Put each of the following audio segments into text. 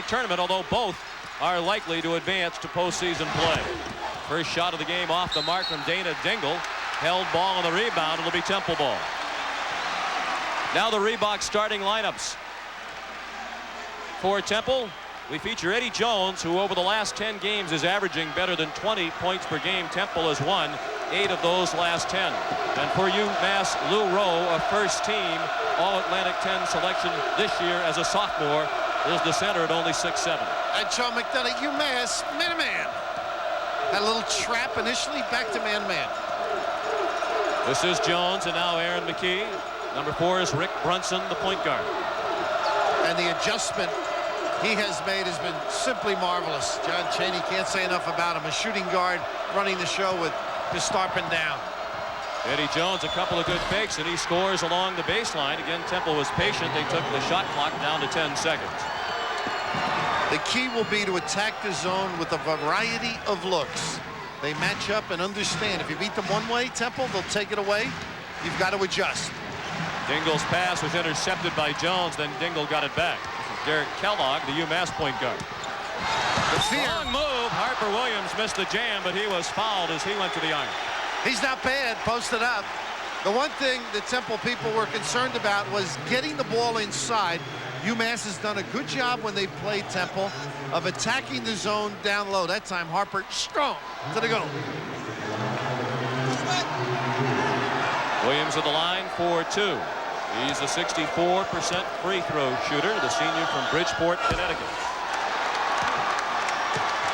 tournament, although both are likely to advance to postseason play. First shot of the game off the mark from Dana Dingle. Held ball on the rebound. It'll be Temple ball. Now the Reebok starting lineups. For Temple, we feature Eddie Jones, who over the last 10 games is averaging better than 20 points per game. Temple has won 8 of those last 10. And for UMass, Lou Rowe, a first-team All-Atlantic 10 selection this year as a sophomore, is the center at only 6'7". And Sean McDonough, UMass, man-to-man. Had a little trap initially, back to man-to-man. This is Jones, and now Aaron McKee. Number 4 is Rick Brunson, the point guard. And the adjustment he has made has been simply marvelous. John Chaney can't say enough about him. A shooting guard running the show with Pistarpin down. Eddie Jones, a couple of good fakes, and he scores along the baseline. Again, Temple was patient. They took the shot clock down to 10 seconds. The key will be to attack the zone with a variety of looks. They match up and understand. If you beat them one way, Temple, they'll take it away. You've got to adjust. Dingle's pass was intercepted by Jones, then Dingle got it back. This is Derek Kellogg, the UMass point guard. Long move. Harper Williams missed the jam, but he was fouled as he went to the iron. He's not bad, posted up. The one thing the Temple people were concerned about was getting the ball inside. UMass has done a good job when they played Temple of attacking the zone down low. That time Harper strong to the goal. Williams at the line for 2. He's a 64% free throw shooter, the senior from Bridgeport, Connecticut.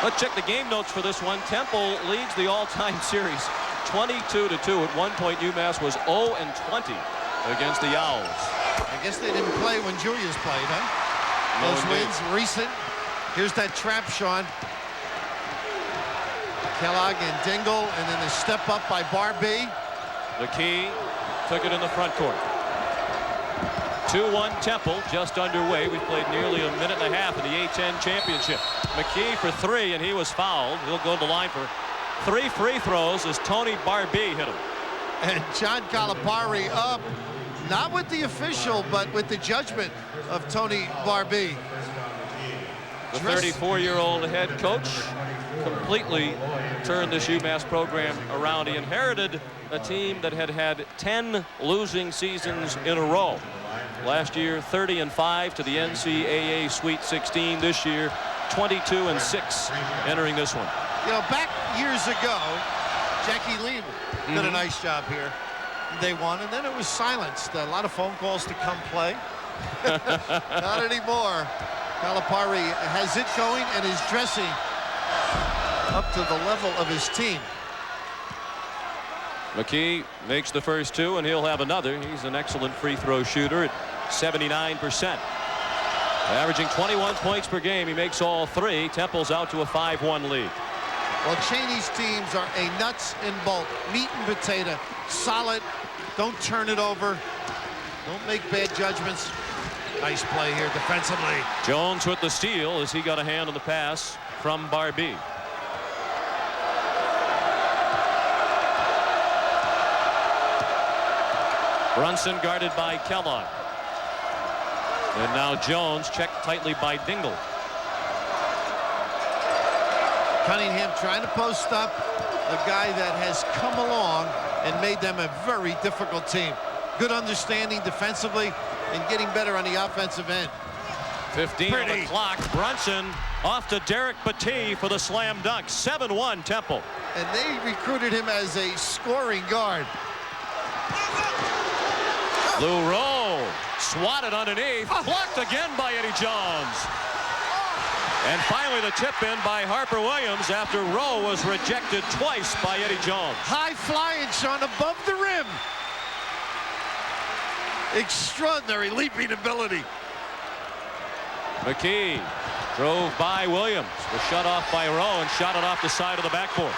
Let's check the game notes for this one. Temple leads the all-time series 22-2. At one point, UMass was 0-20 against the Owls. I guess they didn't play when Julius played, huh? No, those indeed. wins recent. Here's that trap, Sean. Kellogg and Dingle, and then the step up by Barbee. McKee took it in the front court. 2-1 Temple, just underway. We played nearly a minute and a half in the A-10 championship. McKee for 3, and he was fouled. He'll go to the line for 3 free throws as Tony Barbee hit him. And John Calipari up, not with the official, but with the judgment of Tony Barbee. The 34-year-old head coach completely turned this UMass program around. He inherited a team that had had 10 losing seasons in a row. Last year, 30-5 to the NCAA Sweet 16. This year, 22-6 entering this one. You know, back years ago, Jackie Lee did a nice job here. They won, and then it was silenced. A lot of phone calls to come play. Not anymore. Calipari has it going and is dressing up to the level of his team. McKee makes the first 2, and he'll have another. He's an excellent free throw shooter at 79%. Averaging 21 points per game. He makes all 3. Temple's out to a 5-1 lead. Well, Chaney's teams are a nuts and bolt, meat and potato, solid. Don't turn it over. Don't make bad judgments. Nice play here defensively. Jones with the steal as he got a hand on the pass from Barbee. Brunson guarded by Kellogg. And now Jones checked tightly by Dingle. Cunningham trying to post up a guy that has come along and made them a very difficult team. Good understanding defensively and getting better on the offensive end. 15 on the clock. Brunson off to Derek Batee for the slam dunk. 7-1 Temple. And they recruited him as a scoring guard. Lou Rowe swatted underneath. Blocked again by Eddie Jones. And finally the tip in by Harper Williams after Rowe was rejected twice by Eddie Jones. High flying, Sean, above the rim. Extraordinary leaping ability. McKee drove by Williams, was shut off by Rowe and shot it off the side of the backboard.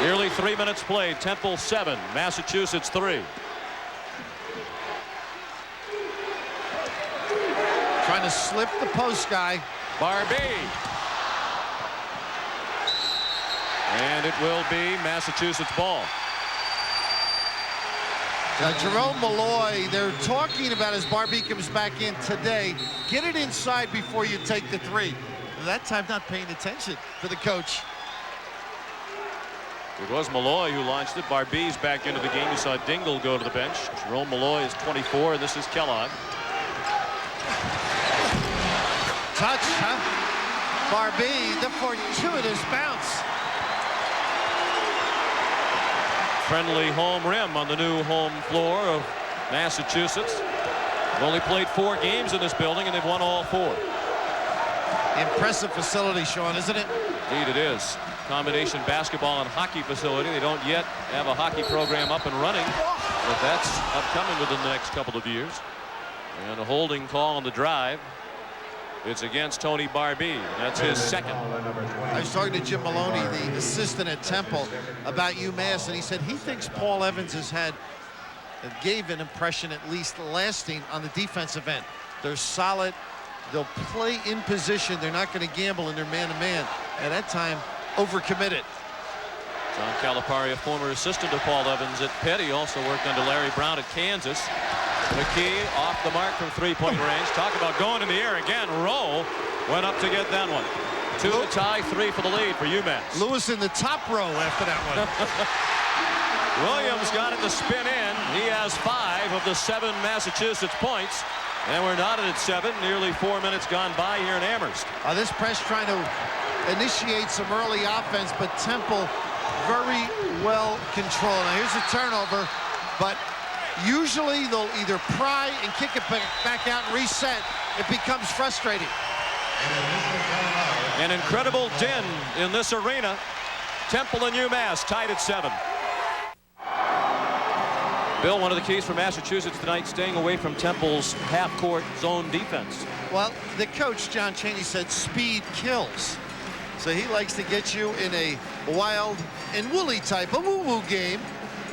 Nearly 3 minutes played. Temple 7, Massachusetts 3. Trying to slip the post guy. Barbee. And it will be Massachusetts ball. Jerome Malloy, they're talking about as Barbee comes back in today, get it inside before you take the three. And that time not paying attention to the coach. It was Malloy who launched it. Barbee's back into the game. You saw Dingle go to the bench. Jerome Malloy is 24, and this is Kellogg. Touch, huh? Barbee, the fortuitous bounce. Friendly home rim on the new home floor of Massachusetts. They've only played 4 games in this building, and they've won all 4. Impressive facility, Sean, isn't it? Indeed it is. Combination basketball and hockey facility. They don't yet have a hockey program up and running, but that's upcoming within the next couple of years. And a holding call on the drive. It's against Tony Barbee, and that's his second. I was talking to Jim Maloney, the assistant at Temple, about UMass, and he said he thinks Paul Evans gave an impression at least lasting on the defensive end. They're solid. They'll play in position. They're not going to gamble in their man-to-man. And that time, overcommitted. John Calipari, a former assistant to Paul Evans at Pitt. He also worked under Larry Brown at Kansas. McKee off the mark from three-point range. Talk about going in the air again. Rowe went up to get that one. 2 to tie, 3 for the lead for UMass. Lewis in the top row after that one. Williams got it to spin in. He has 5 of the 7 Massachusetts points. And we're knotted at 7. Nearly 4 minutes gone by here in Amherst. This press trying to initiate some early offense, but Temple very well controlled. Now here's a turnover, but usually they'll either pry and kick it back out and reset. It becomes frustrating. An incredible din in this arena. Temple and UMass tied at 7. Bill, one of the keys for Massachusetts tonight, staying away from Temple's half-court zone defense. Well, the coach, John Chaney, said speed kills. So he likes to get you in a wild and woolly type of woo-woo game.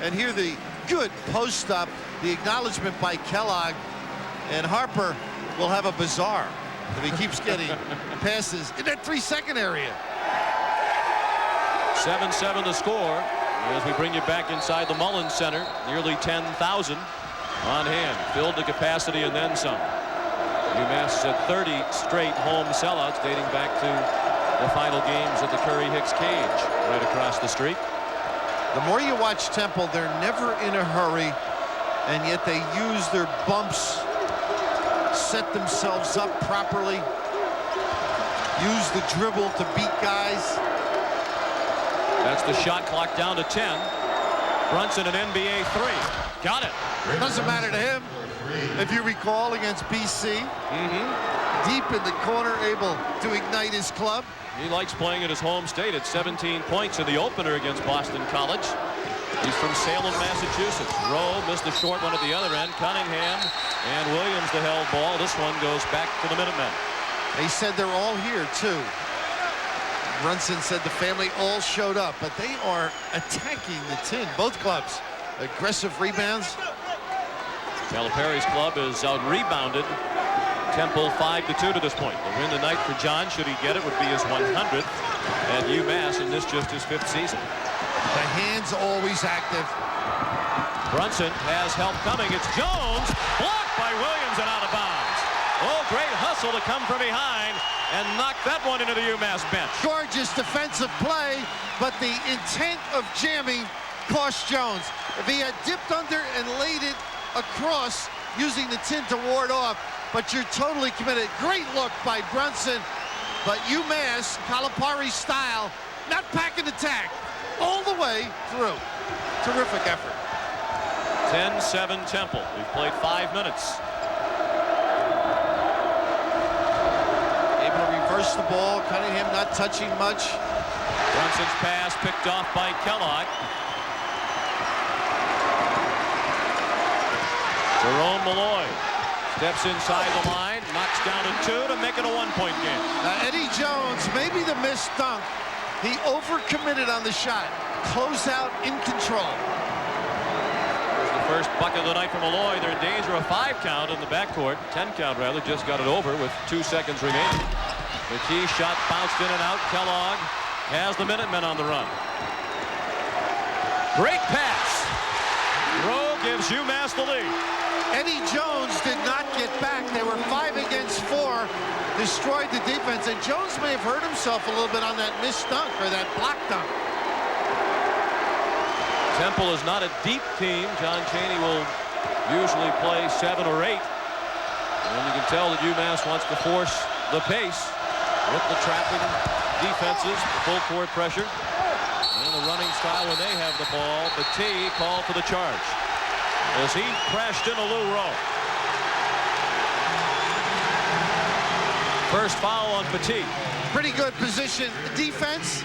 And here the good post-up, the acknowledgement by Kellogg, and Harper will have a bazaar if he keeps getting passes in that 3-second area. 7-7 the score as we bring you back inside the Mullins Center. Nearly 10,000 on hand, filled to capacity and then some. UMass had 30 straight home sellouts dating back to the final games at the Curry-Hicks Cage right across the street. The more you watch Temple, they're never in a hurry, and yet they use their bumps, set themselves up properly, use the dribble to beat guys. That's the shot clock down to 10. Brunson, an NBA 3. Got it. Doesn't matter to him. If you recall, against BC, deep in the corner, able to ignite his club. He likes playing at his home state at 17 points in the opener against Boston College. He's from Salem, Massachusetts. Rowe missed the short one at the other end. Cunningham and Williams the held ball. This one goes back to the Minutemen. They said they're all here, too. Brunson said the family all showed up, but they are attacking the tin. Both clubs. Aggressive rebounds. Calipari's club is out-rebounded Temple 5-2 to this point. The win tonight for John, should he get it, would be his 100th at UMass, and this just his 5th season. The hands always active. Brunson has help coming. It's Jones, blocked by Williams and out of bounds. Oh, great hustle to come from behind and knock that one into the UMass bench. Gorgeous defensive play, but the intent of jamming cost Jones. If he had dipped under and laid it across using the tin to ward off, but you're totally committed. Great look by Brunson, but UMass, Calipari style, not packing the tack all the way through. Terrific effort. 10-7 Temple. We've played 5 minutes. Able to reverse the ball. Cunningham not touching much. Brunson's pass picked off by Kellogg. Jerome Malloy steps inside the line, knocks down a 2 to make it a 1-point game. Eddie Jones, maybe the missed dunk. He overcommitted on the shot. Close out in control. There's the first bucket of the night for Malloy. They're in danger of 5 count in the backcourt. 10 count rather, just got it over with 2 seconds remaining. The key shot bounced in and out. Kellogg has the Minutemen on the run. Great pass. Rowe gives UMass the lead. Eddie Jones did not get back. They were 5 against 4, destroyed the defense, and Jones may have hurt himself a little bit on that missed dunk or that block dunk. Temple is not a deep team. John Chaney will usually play 7 or 8. And you can tell that UMass wants to force the pace with the trapping defenses, full court pressure, and the running style when they have the ball. Battie called for the charge as he crashed into Lou Rowe. First foul on Battie. Pretty good position defense.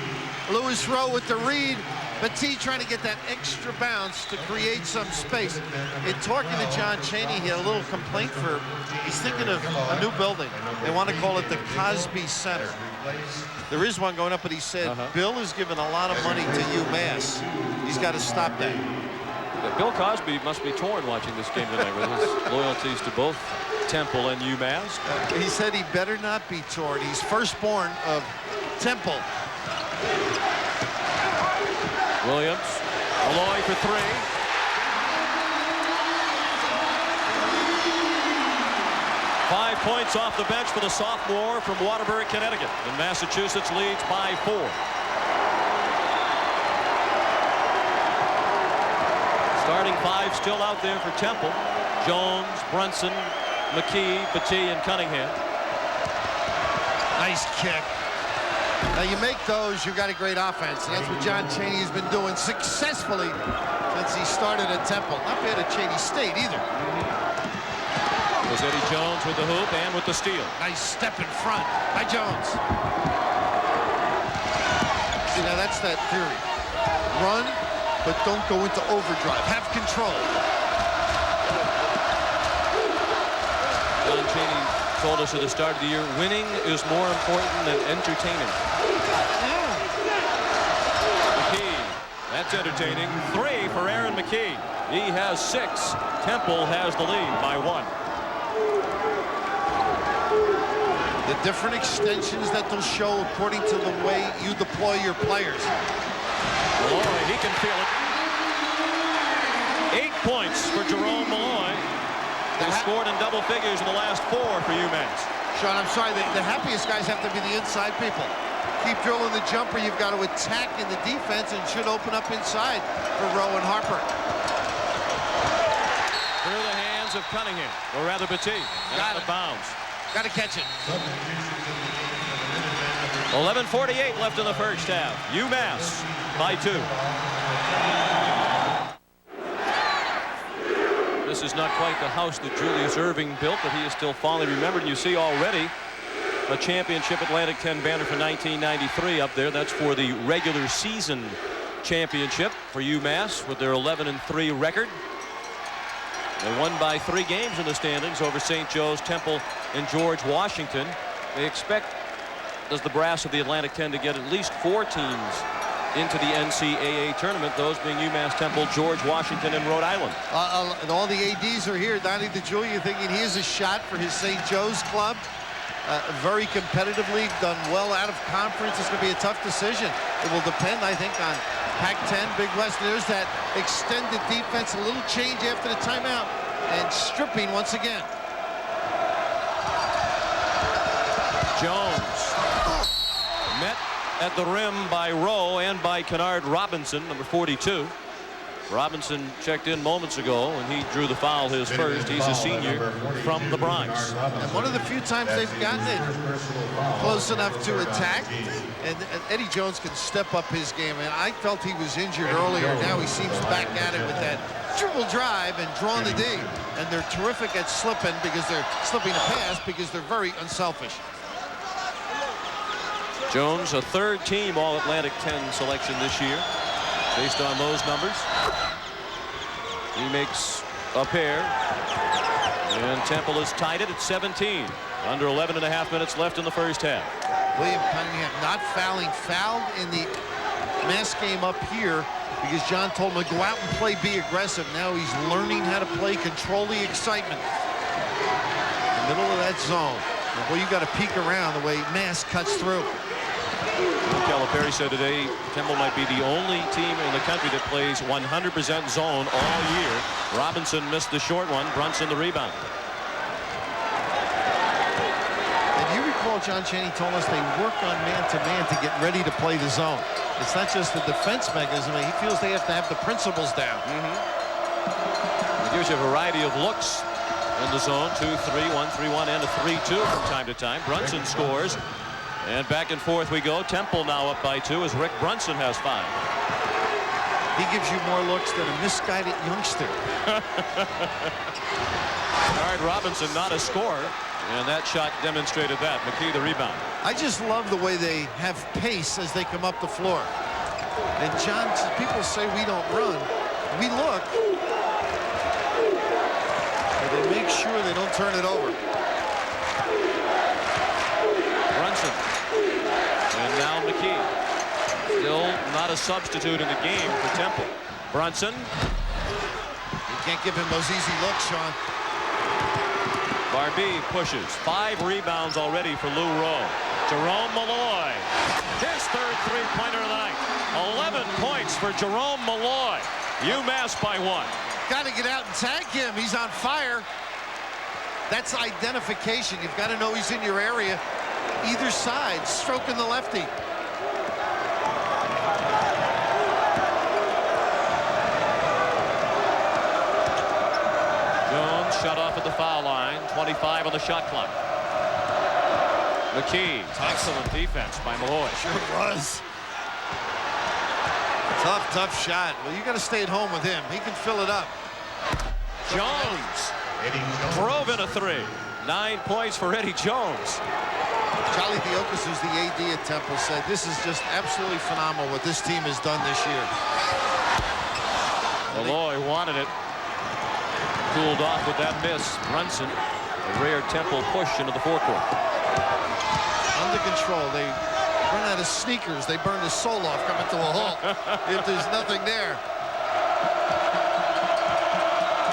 Lewis Rowe with the read. Battie trying to get that extra bounce to create some space. In talking to John Chaney, he had a little complaint for, he's thinking of a new building. They want to call it the Cosby Center. There is one going up, but he said Bill has given a lot of money to UMass. He's got to stop that. Bill Cosby must be torn watching this game tonight with his loyalties to both Temple and UMass. He said he better not be torn. He's firstborn of Temple. Williams, Malloy for 3. Five points off the bench for the sophomore from Waterbury, Connecticut. And Massachusetts leads by 4. Starting 5 still out there for Temple. Jones, Brunson, McKee, Battie, and Cunningham. Nice kick. Now you make those, you got a great offense. And that's what John Chaney has been doing successfully since he started at Temple. Not bad at Chaney State either. It was Eddie Jones with the hoop and with the steal. Nice step in front by Jones. See, now that's that theory. Run, but don't go into overdrive. Have control. John Chaney told us at the start of the year, winning is more important than entertaining. McKee, that's entertaining. 3 for Aaron McKee. He has 6. Temple has the lead by 1. The different extensions that they'll show according to the way you deploy your players. Malloy, he can feel it. 8 points for Jerome Malloy. They scored in double figures in the last 4 for UMass. Sean, I'm sorry, the happiest guys have to be the inside people. Keep drilling the jumper. You've got to attack in the defense and should open up inside for Rowe and Harper. Through the hands of Cunningham, or rather Battie, and out of bounds. Got to catch it. 11:48 left in the first half. UMass by 2. This is not quite the house that Julius Erving built, but he is still fondly remembered. And you see already a championship Atlantic 10 banner for 1993 up there. That's for the regular season championship for UMass with their 11-3 record. They won by 3 games in the standings over St. Joe's, Temple, and George Washington. They expect, as the brass of the Atlantic 10, to get at least 4 teams into the NCAA tournament, those being UMass, Temple, George Washington, and Rhode Island. And all the ADs are here. Donnie DeJulia thinking he has a shot for his St. Joe's club. Very competitively, done well out of conference. It's going to be a tough decision. It will depend, I think, on Pac-10, Big West. There's that extended defense, a little change after the timeout, and stripping once again. Jones met at the rim by Rowe and by Kennard Robinson, number 42. Robinson checked in moments ago, and he drew the foul, his first. He's a senior from the Bronx. And one of the few times they've gotten it close enough to attack, and Eddie Jones can step up his game. And I felt he was injured earlier. Now he seems back at it with that dribble drive and drawing the D. And they're terrific at slipping because they're slipping a pass because they're very unselfish. Jones, a 3rd team All-Atlantic 10 selection this year, based on those numbers. He makes a pair, and Temple has tied it at 17. Under 11.5 minutes left in the first half. William Cunningham not fouling, fouled in the Mass game up here because John told him to go out and play, be aggressive. Now he's learning how to play, control the excitement. In the middle of that zone. Well, you got to peek around the way Mass cuts through. Calipari said today Temple might be the only team in the country that plays 100% zone all year. Robinson missed the short one. Brunson the rebound. And you recall John Chaney told us they work on man-to-man to get ready to play the zone. It's not just the defense mechanism. He feels they have to have the principles down. It gives you a variety of looks in the zone. 2-3, 1-3-1, and a 3-2 from time to time. Brunson scores. And back and forth we go. Temple now up by 2 as Rick Brunson has 5. He gives you more looks than a misguided youngster. Bernard Robinson not a scorer, and that shot demonstrated that. McKee the rebound. I just love the way they have pace as they come up the floor. And John, people say we don't run. We look. And they make sure they don't turn it over. Brunson. And now McKee. Still not a substitute in the game for Temple. Brunson. You can't give him those easy looks, Sean. Barbee pushes. 5 rebounds already for Lou Rowe. Jerome Malloy. His third three-pointer of the night. 11 points for Jerome Malloy. UMass by 1. Got to get out and tag him. He's on fire. That's identification. You've got to know he's in your area. Either side, stroking the lefty. Jones shut off at the foul line. 25 on the shot clock. McKee. Excellent defense by Malloy. Sure was. Tough shot. Well, you got to stay at home with him. He can fill it up. Jones drove in a 3. 9 points for Eddie Jones. Charlie Theokas, who's the AD at Temple, said this is just absolutely phenomenal what this team has done this year. Malloy wanted it. Cooled off with that miss. Brunson, a rare Temple push into the forecourt. Under control. They run out of sneakers. They burn the sole off coming to a halt if there's nothing there.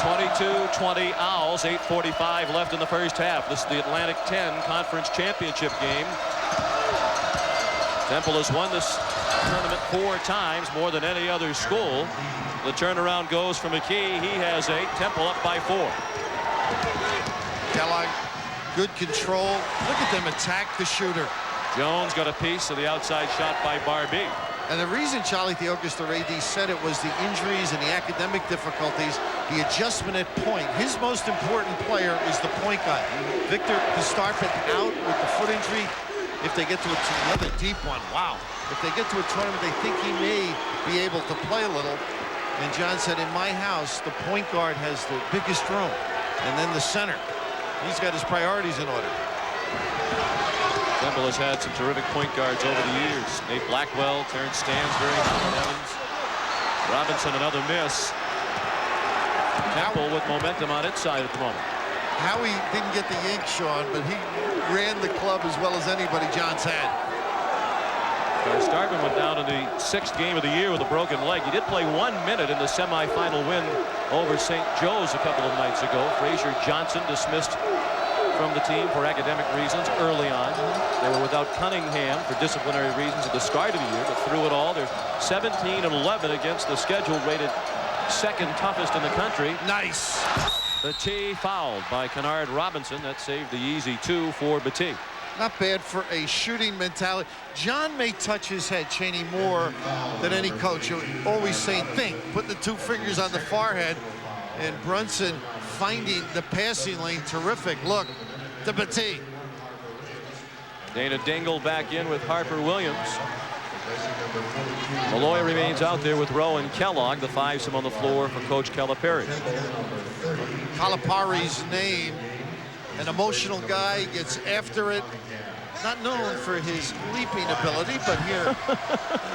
22-20 Owls. 8:45 left in the first half. This is the Atlantic 10 Conference Championship game. Temple has won this tournament 4 times, more than any other school. The turnaround goes for McKee. He has 8. Temple up by 4. Kellogg, good control. Look at them attack the shooter. Jones got a piece of the outside shot by Barbee. And the reason Charlie Theokas, the AD, said it was the injuries and the academic difficulties, the adjustment at point. His most important player is the point guy. Victor Pistarfin out with the foot injury. If they get to another deep one, wow. If they get to a tournament, they think he may be able to play a little. And John said, in my house, the point guard has the biggest room. And then the center. He's got his priorities in order. Temple has had some terrific point guards over the years. Nate Blackwell, Terrence Stansbury, Colin Evans. Robinson, another miss. Temple with momentum on its side at the moment. Howie didn't get the ink, Sean, but he ran the club as well as anybody John's had. Starkman went down in the 6th game of the year with a broken leg. He did play 1 minute in the semifinal win over St. Joe's a couple of nights ago. Frazier Johnson dismissed from the team for academic reasons early on. They were without Cunningham for disciplinary reasons at the start of the year, but through it all, they're 17-11 against the schedule rated 2nd toughest in the country. Nice. Battie fouled by Kennard Robinson. That saved the easy 2 for Battie. Not bad for a shooting mentality. John may touch his head, Chaney, more than any coach. He'll always say, think, put the 2 fingers on the forehead. And Brunson finding the passing lane. Terrific look to Battie. Dana Dingle back in with Harper Williams. Malloy remains out there with Rowe and Kellogg, the 5-some on the floor for Coach Calipari. Calipari's name, an emotional guy, gets after it. Not known for his leaping ability, but here,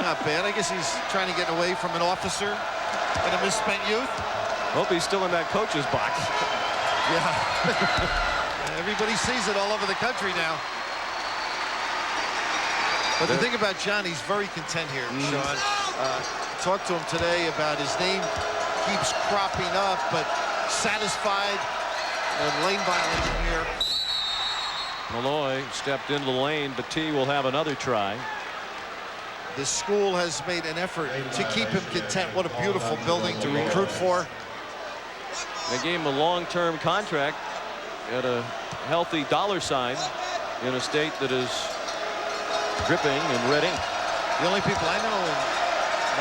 not bad. I guess he's trying to get away from an officer in a misspent youth. Hope he's still in that coach's box. Yeah. Everybody sees it all over the country now. But the thing about John, he's very content here, Sean. Talked to him today about his name keeps cropping up, but satisfied. And lane violation here. Malloy stepped into the lane. Battie will have another try. The school has made an effort to keep him content. What a beautiful building to recruit for. They gave him a long-term contract at a healthy dollar sign in a state that is dripping in red ink. The only people I know in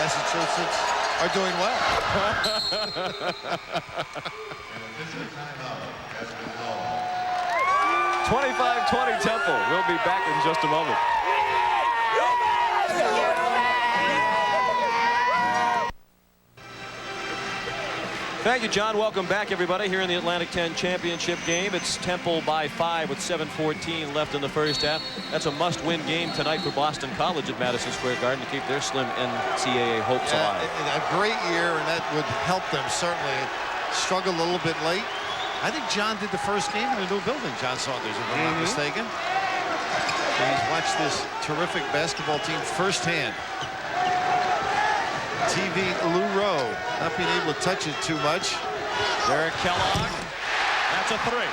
Massachusetts are doing well. 25-20 Temple. We'll be back in just a moment. Thank you, John. Welcome back, everybody, here in the Atlantic 10 championship game. It's Temple by 5 with 7:14 left in the first half. That's a must-win game tonight for Boston College at Madison Square Garden to keep their slim NCAA hopes alive. A great year, and that would help them, certainly. Struggled a little bit late. I think John did the first game in the new building, John Saunders, if I'm not mistaken. So he's watched this terrific basketball team firsthand. TV Lou Rowe not being able to touch it too much. Derek Kellogg. That's a three.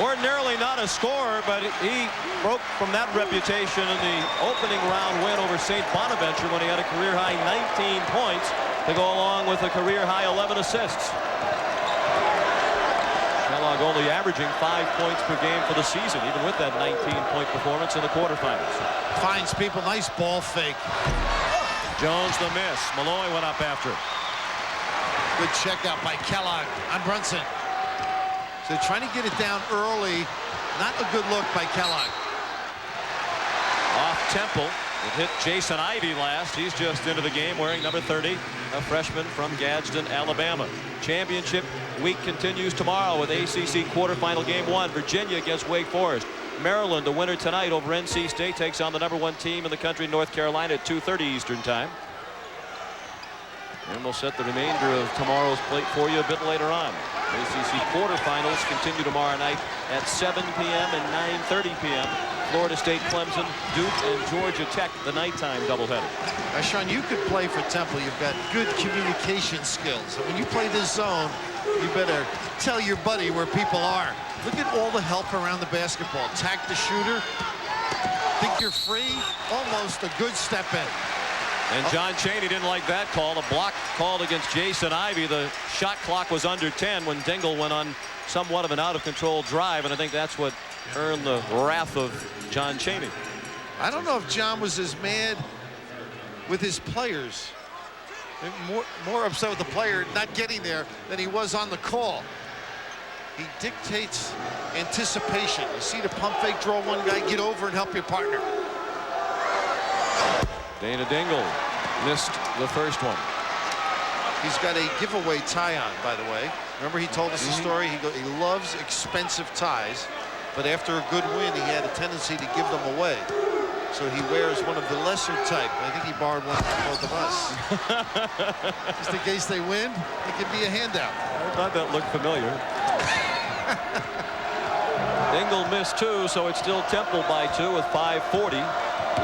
Ordinarily not a scorer, but he broke from that reputation in the opening round win over St. Bonaventure when he had a career-high 19 points to go along with a career-high 11 assists. Kellogg only averaging 5 points per game for the season, even with that 19-point performance in the quarterfinals. Finds people. Nice ball fake. Jones the miss. Malloy went up after it. Good check out by Kellogg on Brunson. So trying to get it down early. Not a good look by Kellogg. Off Temple. It hit Jason Ivey last. He's just into the game wearing number 30, a freshman from Gadsden, Alabama. Championship week continues tomorrow with ACC quarterfinal game 1. Virginia against Wake Forest. Maryland, the winner tonight over NC State, takes on the #1 team in the country, North Carolina, at 2:30 Eastern time. And we'll set the remainder of tomorrow's plate for you a bit later on. ACC quarterfinals continue tomorrow night at 7 p.m. and 9:30 p.m. Florida State, Clemson, Duke, and Georgia Tech, the nighttime doubleheader. Now, Sean, you could play for Temple. You've got good communication skills. And when you play this zone, you better tell your buddy where people are. Look at all the help around the basketball. Tack the shooter. Think you're free? Almost a good step in. And John Chaney didn't like that call. A block called against Jason Ivey. The shot clock was under 10 when Dingle went on somewhat of an out-of-control drive, and I think that's what earned the wrath of John Chaney. I don't know if John was as mad with his players, more upset with the player not getting there than he was on the call. He dictates anticipation. You see the pump fake, draw one guy, get over and help your partner. Dana Dingle missed the first one. He's got a giveaway tie on, by the way. Remember he told us the story? He loves expensive ties, but after a good win, he had a tendency to give them away. So he wears one of the lesser type. I think he borrowed one from both of us. Just in case they win, it could be a handout. I thought that looked familiar. Dingle missed 2, so it's still Temple by 2 with 5:40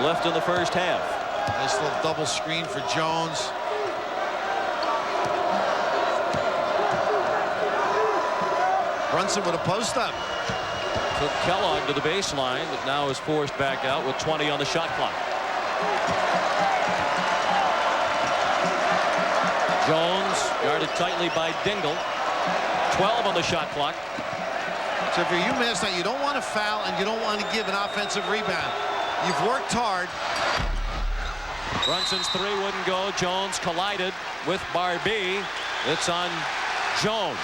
left in the first half. Nice little double screen for Jones. Brunson with a post up. Took Kellogg to the baseline, but now is forced back out with 20 on the shot clock. Jones guarded tightly by Dingle. 12 on the shot clock. So if you're UMass now, you don't want to foul and you don't want to give an offensive rebound. You've worked hard. Brunson's 3 wouldn't go. Jones collided with Barbee. It's on Jones.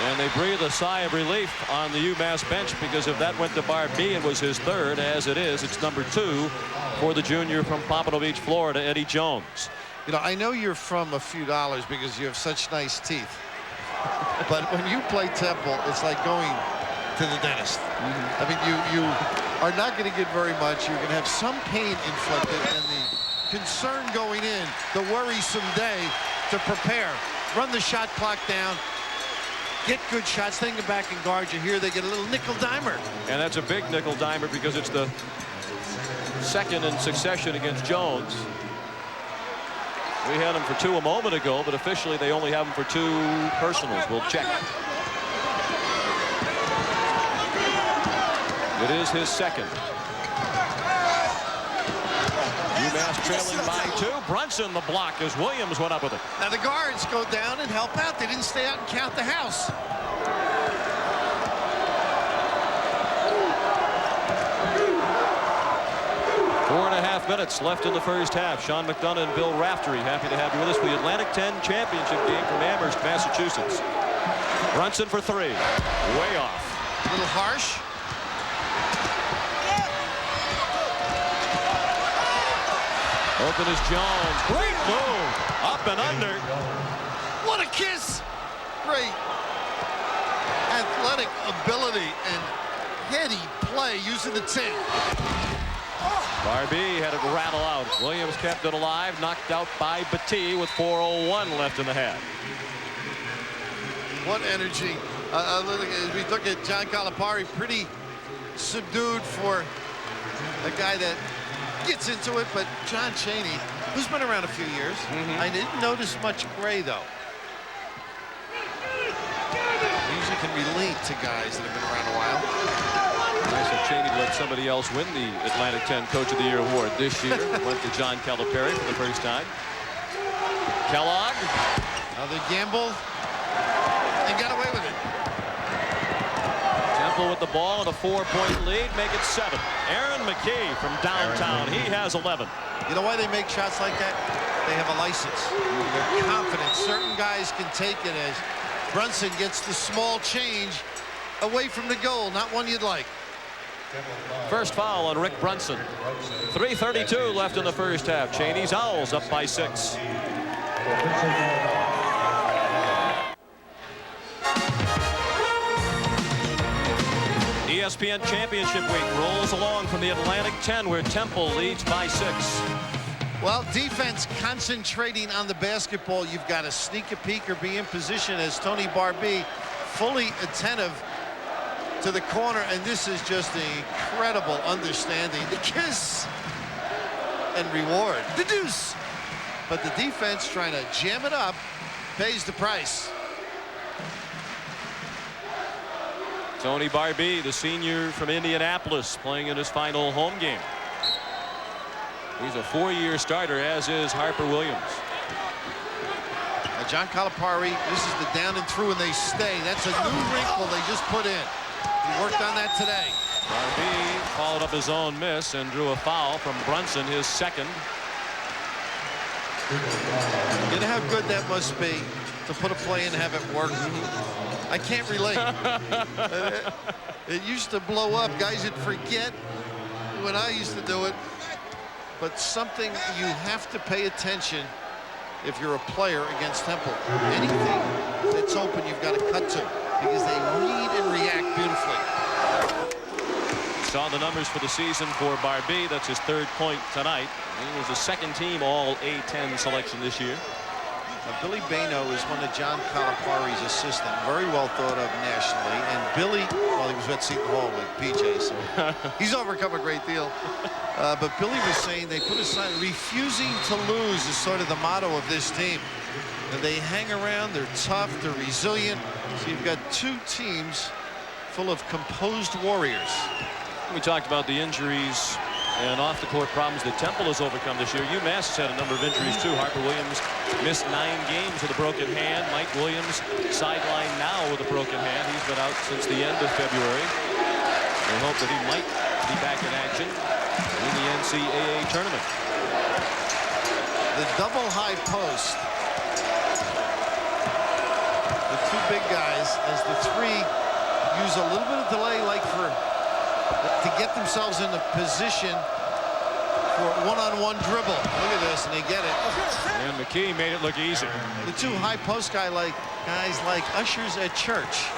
And they breathe a sigh of relief on the UMass bench, because if that went to Barbee, it was his 3rd. As it is, it's number 2 for the junior from Pompano Beach, Florida, Eddie Jones. You know, I know you're from a few dollars because you have such nice teeth. But when you play Temple, it's like going to the dentist. I mean, you are not going to get very much. You're going to have some pain inflicted, and the concern going in, the worrisome day to prepare. Run the shot clock down. Get good shots, then get back and guard you. Here they get a little nickel dimer. And that's a big nickel dimer because it's the 2nd in succession against Jones. We had him for 2 a moment ago, but officially they only have him for 2 personals. We'll check. It is his 2nd. trailing by 2. Brunson the block as Williams went up with it. Now the guards go down and help out. They didn't stay out and count the house. Four and a half minutes left in the first half. Sean McDonough and Bill Raftery happy to have you with us for the Atlantic 10 championship game from Amherst, Massachusetts. Brunson for 3. Way off. A little harsh. Open is Jones. Great move. Up and under. What a kiss. Great athletic ability and heady play using the 10. Barbie had it rattle out. Williams kept it alive. Knocked out by Battie with 4:01 left in the half. What energy. As we look at John Calipari, pretty subdued for a guy that gets into it, but John Chaney, who's been around a few years, I didn't notice much gray though. Usually can relate to guys that have been around a while. Nice of Chaney to let somebody else win the Atlantic 10 Coach of the Year award this year. Went to John Calipari for the first time. Kellogg. Another gamble. And got away with it. Temple with the ball and a 4-point lead. Make it 7. Aaron McKee from downtown. He has 11. You know why they make shots like that? They have a license. They're confident. Certain guys can take it as Brunson gets the small change away from the goal. Not one you'd like. First foul on Rick Brunson. 3:32 left in the first half. Chaney's Owls up by 6. ESPN Championship Week rolls along from the Atlantic 10 where Temple leads by 6. Well, defense concentrating on the basketball. You've got to sneak a peek or be in position as Tony Barbie fully attentive to the corner, and this is just an incredible understanding. The kiss and reward. The deuce. But the defense trying to jam it up pays the price. Tony Barbie, the senior from Indianapolis, playing in his final home game. He's a 4-year starter, as is Harper Williams. Now John Calipari, this is the down and through and they stay. That's a new wrinkle they just put in. He worked on that today. Barbie followed up his own miss and drew a foul from Brunson, his second. You know how good that must be to put a play and have it work? I can't relate. It used to blow up. Guys would forget when I used to do it. But something you have to pay attention if you're a player against Temple. Anything that's open, you've got to cut to because they read and react beautifully. Saw the numbers for the season for Barbie. That's his 3rd point tonight. He was a second-team All-A-10 selection this year. Now, Billy Bano is one of John Calipari's assistant, very well thought of nationally. And Billy, well, he was at Seton Hall with PJ, so he's overcome a great deal. But Billy was saying they put a sign, refusing to lose is sort of the motto of this team. And they hang around, they're tough, they're resilient. So you've got 2 teams full of composed warriors. We talked about the injuries and off-the-court problems that Temple has overcome this year. UMass has had a number of injuries, too. Harper Williams missed 9 games with a broken hand. Mike Williams sidelined now with a broken hand. He's been out since the end of February. We hope that he might be back in action in the NCAA tournament. The double high post. The 2 big guys as the 3 use a little bit of delay like to get themselves in a position for one-on-one dribble. Look at this, and they get it. And McKee made it look easy. The 2 high post guys like ushers at church.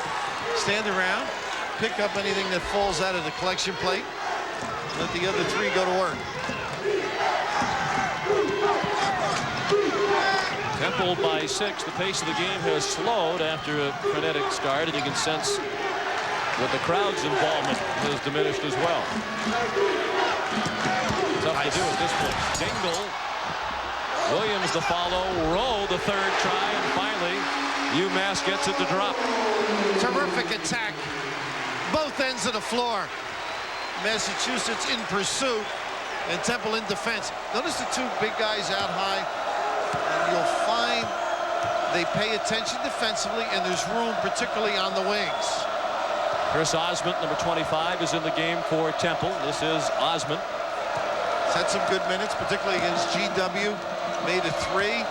Stand around, pick up anything that falls out of the collection plate, let the other 3 go to work. Temple by 6. The pace of the game has slowed after a frenetic start, and you can sense that the crowd's involvement has diminished as well. Tough to do at this point. Dingle. Williams the follow. Rowe the 3rd try. And finally, UMass gets it to drop. Terrific attack. Both ends of the floor. Massachusetts in pursuit. And Temple in defense. Notice the two big guys out high. And you'll find they pay attention defensively, and there's room, particularly on the wings. Chris Osmond, number 25, is in the game for Temple. This is Osmond. He's had some good minutes, particularly against GW. Made a three.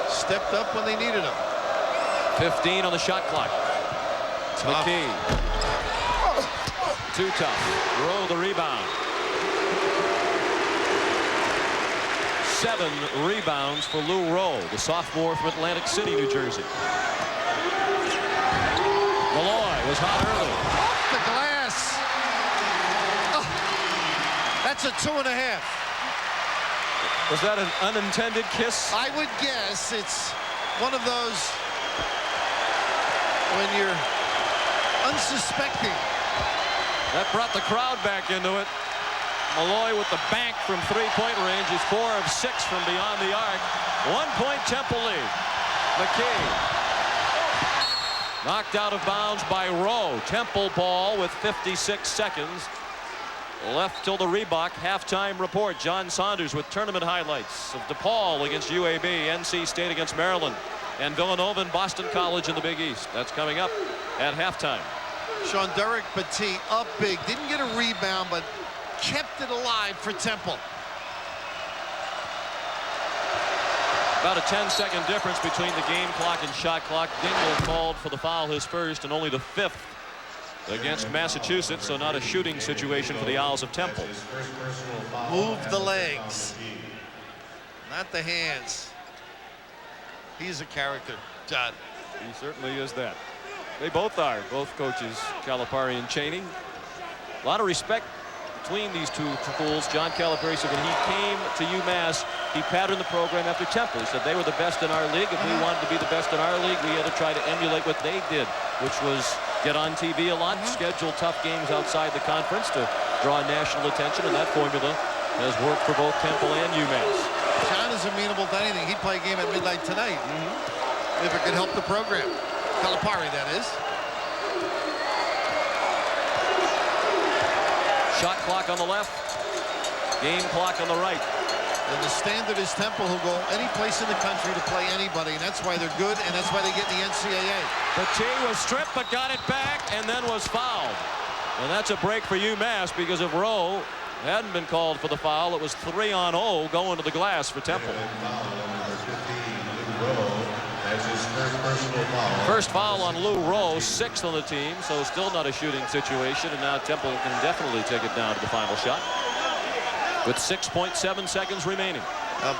Stepped up when they needed him. 15 on the shot clock. Tough. McKee. Too tough. Rowe the rebound. 7 rebounds for Lou Rowe, the sophomore from Atlantic City, New Jersey. Malloy was hot early. Off the glass. Oh, that's a 2.5. Was that an unintended kiss? I would guess it's one of those when you're unsuspecting. That brought the crowd back into it. Malloy with the bank from three-point range is 4 of 6 from beyond the arc. 1-point Temple lead. McKee knocked out of bounds by Rowe. Temple ball with 56 seconds left till the Reebok halftime report. John Saunders with tournament highlights of DePaul against UAB, NC State against Maryland, and Villanova and Boston College in the Big East. That's coming up at halftime. Sean Derek Petit up big. Didn't get a rebound, but kept it alive for Temple. About a 10-second difference between the game clock and shot clock. Dingle called for the foul, his first and only the 5th against Massachusetts, so not a shooting situation for the Owls of Temple. Move the legs, not the hands. He's a character, John. He certainly is that. They both are, both coaches, Calipari and Chaney. A lot of respect between these two schools. John Calipari said when he came to UMass, he patterned the program after Temple. He said they were the best in our league. If we wanted to be the best in our league, we had to try to emulate what they did, which was get on TV a lot, schedule tough games outside the conference to draw national attention, and that formula has worked for both Temple and UMass. John is amenable to anything. He'd play a game at midnight tonight if it could help the program. Calipari, that is. Shot clock on the left, game clock on the right. And the standard is Temple, who go any place in the country to play anybody, and that's why they're good, and that's why they get in the NCAA. Petit was stripped, but got it back, and then was fouled. And that's a break for UMass, because if Rowe hadn't been called for the foul, it was 3-on-0 going to the glass for Temple. First foul on Lou Rowe, 6th on the team, so still not a shooting situation, and now Temple can definitely take it down to the final shot with 6.7 seconds remaining.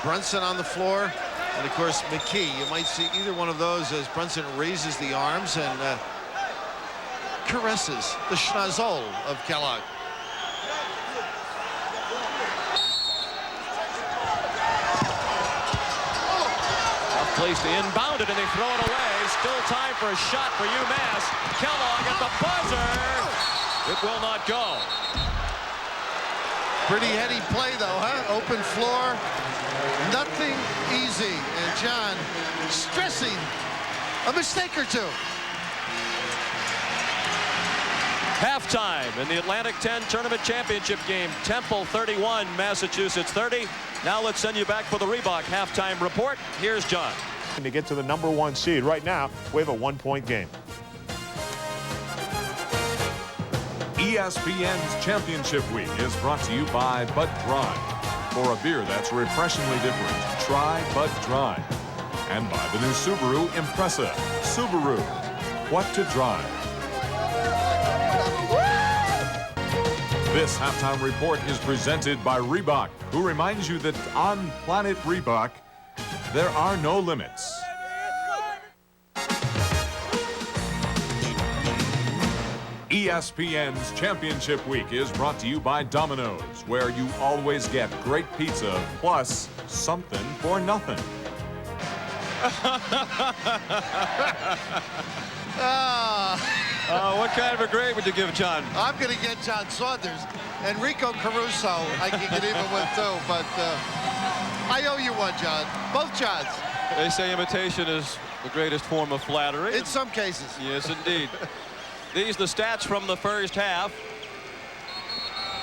Brunson on the floor, and of course McKee. You might see either one of those as Brunson raises the arms and caresses the schnozzle of Kellogg. Place to inbound it, and they throw it away. Still time for a shot for UMass. Kellogg at the buzzer. It will not go. Pretty heady play, though, huh? Open floor. Nothing easy. And John stressing a mistake or two. Halftime in the Atlantic 10 Tournament Championship game. Temple 31, Massachusetts 30. Now let's send you back for the Reebok halftime report. Here's John. To get to the #1 seed. Right now, we have a 1-point game. ESPN's Championship Week is brought to you by Bud Dry. For a beer that's refreshingly different, try Bud Dry. And by the new Subaru Impreza. Subaru, what to drive. This halftime report is presented by Reebok, who reminds you that on Planet Reebok, there are no limits. ESPN's Championship Week is brought to you by Domino's, where you always get great pizza plus something for nothing. What kind of a grade would you give John? I'm going to get John Saunders. Enrico Caruso I can get even with, too. But I owe you one, John. Both Johns. They say imitation is the greatest form of flattery. In some cases. Yes, indeed. These the stats from the first half.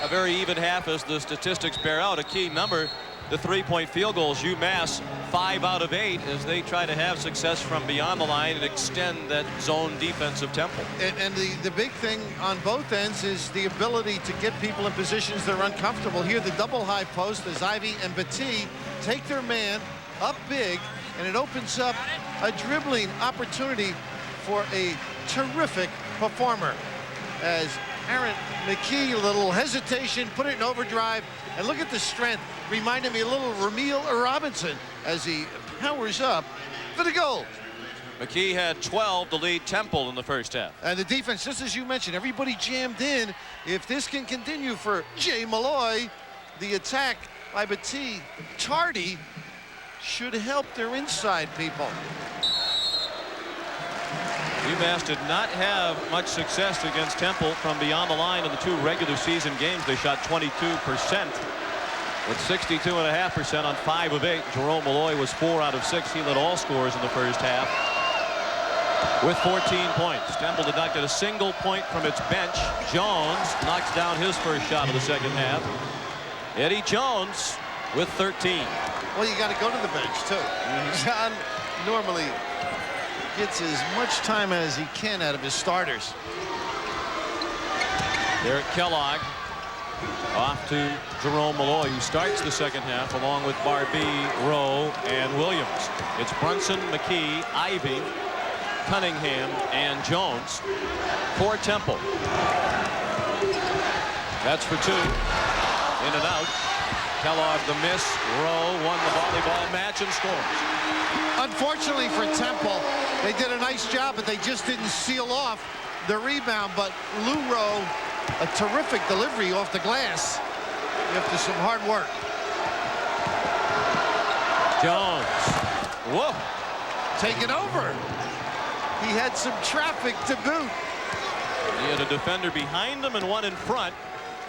a very even half, as the statistics bear out. A key number, the three-point field goals. UMass 5 out of 8 as they try to have success from beyond the line and extend that zone defense of Temple. And the big thing on both ends is the ability to get people in positions that are uncomfortable. Here, the double high post as Ivy and Battie take their man up big, and it opens up a dribbling opportunity for a terrific performer. As Aaron McKee, a little hesitation, put it in overdrive, and look at the strength. Reminded me a little Ramil Robinson as he powers up for the goal. McKee had 12 to lead Temple in the first half. And the defense, just as you mentioned, everybody jammed in. If this can continue for Jay Malloy, the attack by Battie tardy should help their inside people. UMass did not have much success against Temple from beyond the line in the 2 regular season games. They shot 22% with 62.5% on 5 of 8. Jerome Malloy was 4 out of 6. He led all scorers in the first half with 14 points. Temple did not get a single point from its bench. Jones knocks down his first shot of the second half. Eddie Jones with 13. Well, you got to go to the bench, too. John normally gets as much time as he can out of his starters. Derek Kellogg off to Jerome Malloy, who starts the second half along with Barbee, Rowe, and Williams. It's Brunson, McKee, Ivy, Cunningham, and Jones for Temple. That's for 2. In and out. Kellogg the miss. Rowe won the volleyball match and scores. Unfortunately for Temple, they did a nice job, but they just didn't seal off the rebound. But Lou Rowe, a terrific delivery off the glass after some hard work. Jones. Whoa. Taking over. He had some traffic to boot. He had a defender behind him and one in front.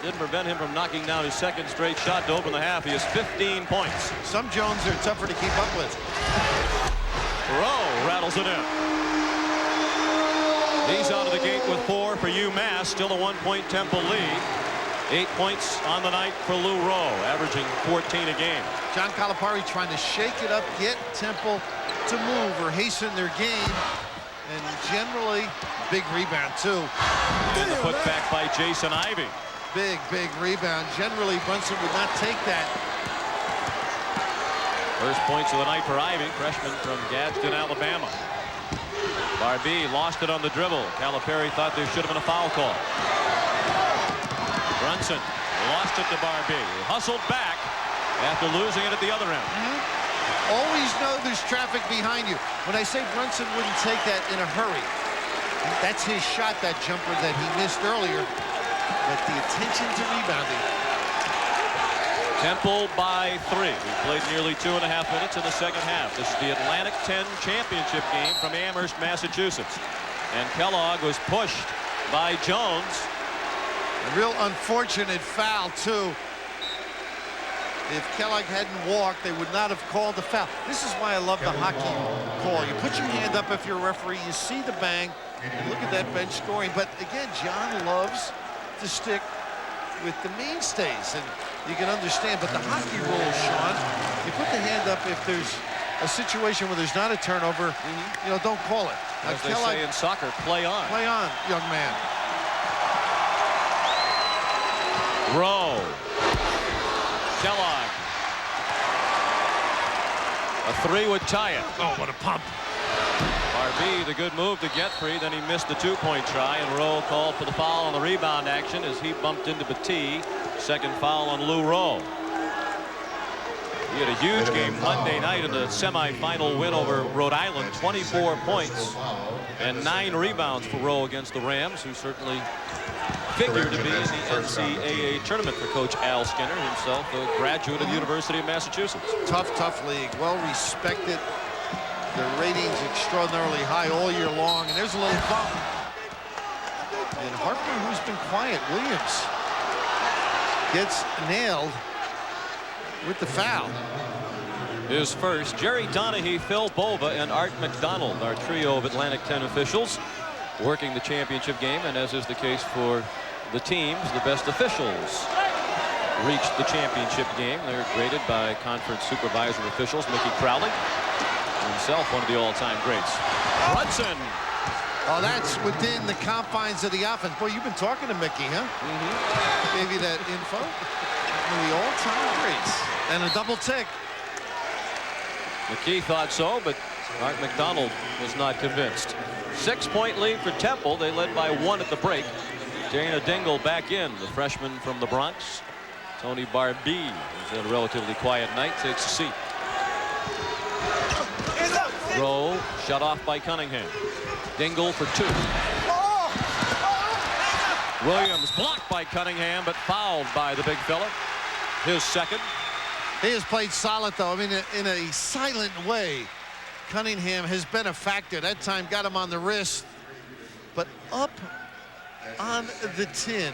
Didn't prevent him from knocking down his second straight shot to open the half. He has 15 points. Some Jones are tougher to keep up with. Rowe rattles it in. He's out of the gate with 4 for UMass. Still a 1-point Temple lead. 8 points on the night for Lou Rowe, averaging 14 a game. John Calipari trying to shake it up, get Temple to move or hasten their game. And generally, big rebound, too. And the putback by Jason Ivy. Big rebound. Generally, Brunson would not take that. First points of the night for Ivy, freshman from Gadsden, Alabama. Barbee lost it on the dribble. Calipari thought there should have been a foul call. Brunson lost it to Barbee. He hustled back after losing it at the other end. Always know there's traffic behind you. When I say Brunson wouldn't take that in a hurry, that's his shot, that jumper that he missed earlier. But the attention to rebounding. Temple by 3. We played nearly 2.5 minutes in the second half. This is the Atlantic 10 championship game from Amherst, Massachusetts. And Kellogg was pushed by Jones. A real unfortunate foul, too. If Kellogg hadn't walked, they would not have called the foul. This is why I love the hockey call. You put your hand up if you're a referee, you see the bang, and look at that bench scoring. But again, John loves to stick with the mainstays, and you can understand. But the hockey rules, Sean, you put the hand up if there's a situation where there's not a turnover, you know, don't call it. As they say in soccer, play on. Play on, young man. Rowe. Kellogg. A 3 would tie it. Oh, what a pump. Barbee, the good move to get free. Then he missed the 2-point try, and Rowe called for the foul on the rebound action as he bumped into Battie. Second foul on Lou Rowe. He had a huge game Monday night in the semifinal win over Rhode Island. 24 points and 9 rebounds for Rowe against the Rams, who certainly figured to be in the NCAA tournament for Coach Al Skinner, himself a graduate of the University of Massachusetts. Tough league, well respected. The ratings extraordinarily high all year long, and there's a little bump. And Harper, who's been quiet, Williams gets nailed with the foul. His first. Jerry Donahue, Phil Bova, and Art McDonald, our trio of Atlantic 10 officials, working the championship game, and as is the case for the teams, the best officials reached the championship game. They're graded by conference supervisor officials. Mickey Crowley, himself one of the all-time greats. Brunson. Oh, that's within the confines of the offense. Boy, you've been talking to Mickey, huh? Gave you that info. One of the all-time greats. And a double tick. McKee thought so, but Art McDonald was not convinced. 6-point lead for Temple. They led by 1 at the break. Dana Dingle back in, the freshman from the Bronx. Tony Barbee, who's had a relatively quiet night, takes a seat. Rowe shut off by Cunningham. Dingle for 2. Williams blocked by Cunningham, but fouled by the big fella. His second. He has played solid, though. I mean, in a silent way. Cunningham has been a factor. That time got him on the wrist, but up on the tin,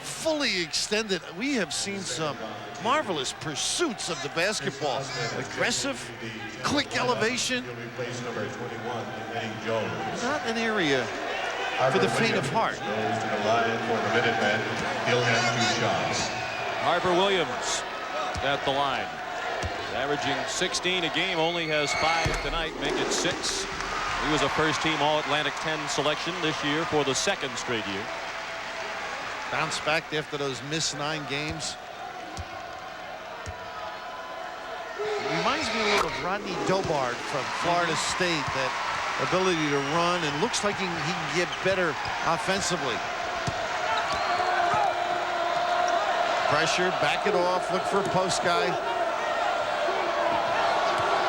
fully extended. We have seen some marvelous pursuits of the basketball. Aggressive, quick elevation. Not an area for the faint of heart. Harper Williams at the line. Averaging 16 a game, only has 5 tonight, make it 6. He was a first-team All-Atlantic 10 selection this year for the 2nd straight year. Bounced back after those missed 9 games. Reminds me a little of Rodney Dobard from Florida State. That ability to run, and looks like he can get better offensively. Pressure, back it off, look for a post guy.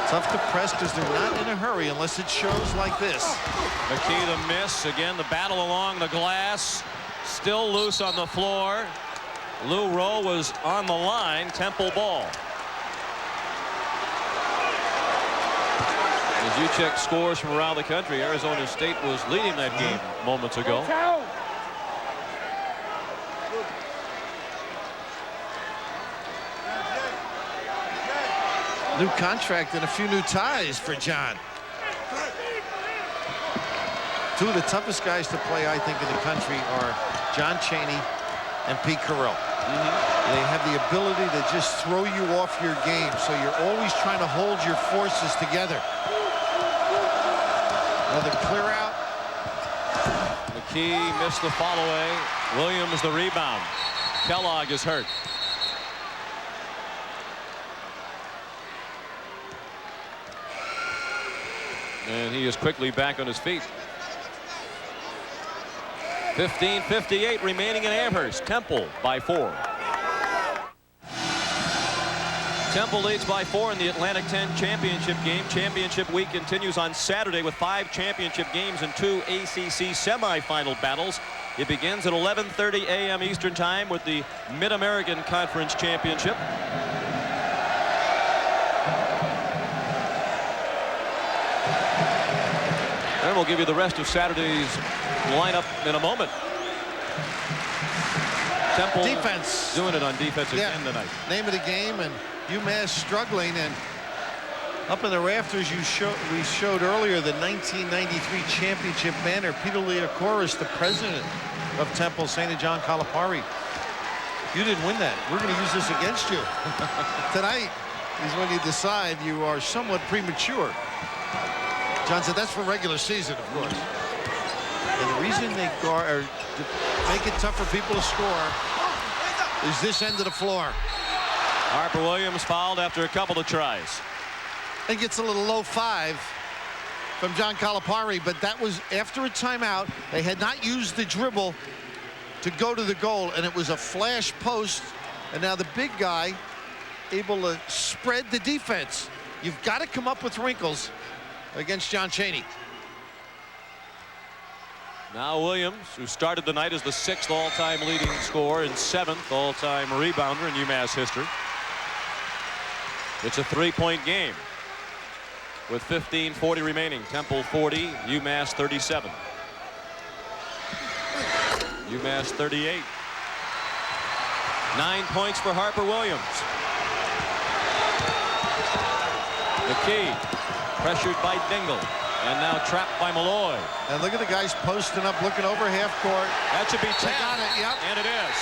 Tough to press because they're not in a hurry unless it shows like this. McKee the miss. Again, the battle along the glass. Still loose on the floor. Lou Rowe was on the line. Temple ball. As you check scores from around the country, Arizona State was leading that game moments ago. New contract and a few new ties for John. 2 of the toughest guys to play, I think, in the country are John Chaney and Pete Carroll. They have the ability to just throw you off your game, so you're always trying to hold your forces together. Another clear out. McKee missed the follow away. Williams the rebound. Kellogg is hurt. And he is quickly back on his feet. 15:58 remaining in Amherst. Temple by 4. Temple leads by 4 in the Atlantic 10 championship game. Championship week continues on Saturday with 5 championship games and 2 ACC semifinal battles. It begins at 11:30 a.m. Eastern Time with the Mid-American Conference Championship. And we'll give you the rest of Saturday's lineup in a moment. Temple Defense. doing it on defense again tonight. Name of the game, and UMass struggling, and up in the rafters we showed earlier the 1993 championship banner. Peter Leocoris, the president of Temple, saying to John Calipari, "You didn't win that. We're going to use this against you." Tonight is when you decide you are somewhat premature. John said that's for regular season, of course. And the reason they make it tough for people to score is this end of the floor. Harper Williams fouled after a couple of tries. And gets a little low 5 from John Calipari, but that was after a timeout. They had not used the dribble to go to the goal, and it was a flash post. And now the big guy able to spread the defense. You've got to come up with wrinkles against John Chaney. Now Williams, who started the night as the 6th all-time leading scorer and 7th all-time rebounder in UMass history. It's a 3-point game with 15:40 remaining. Temple 40, UMass 37. UMass 38. 9 points for Harper Williams. McKee pressured by Dingle. And now trapped by Malloy. And look at the guys posting up, looking over half court. That should be 10. They got it, yep. And it is.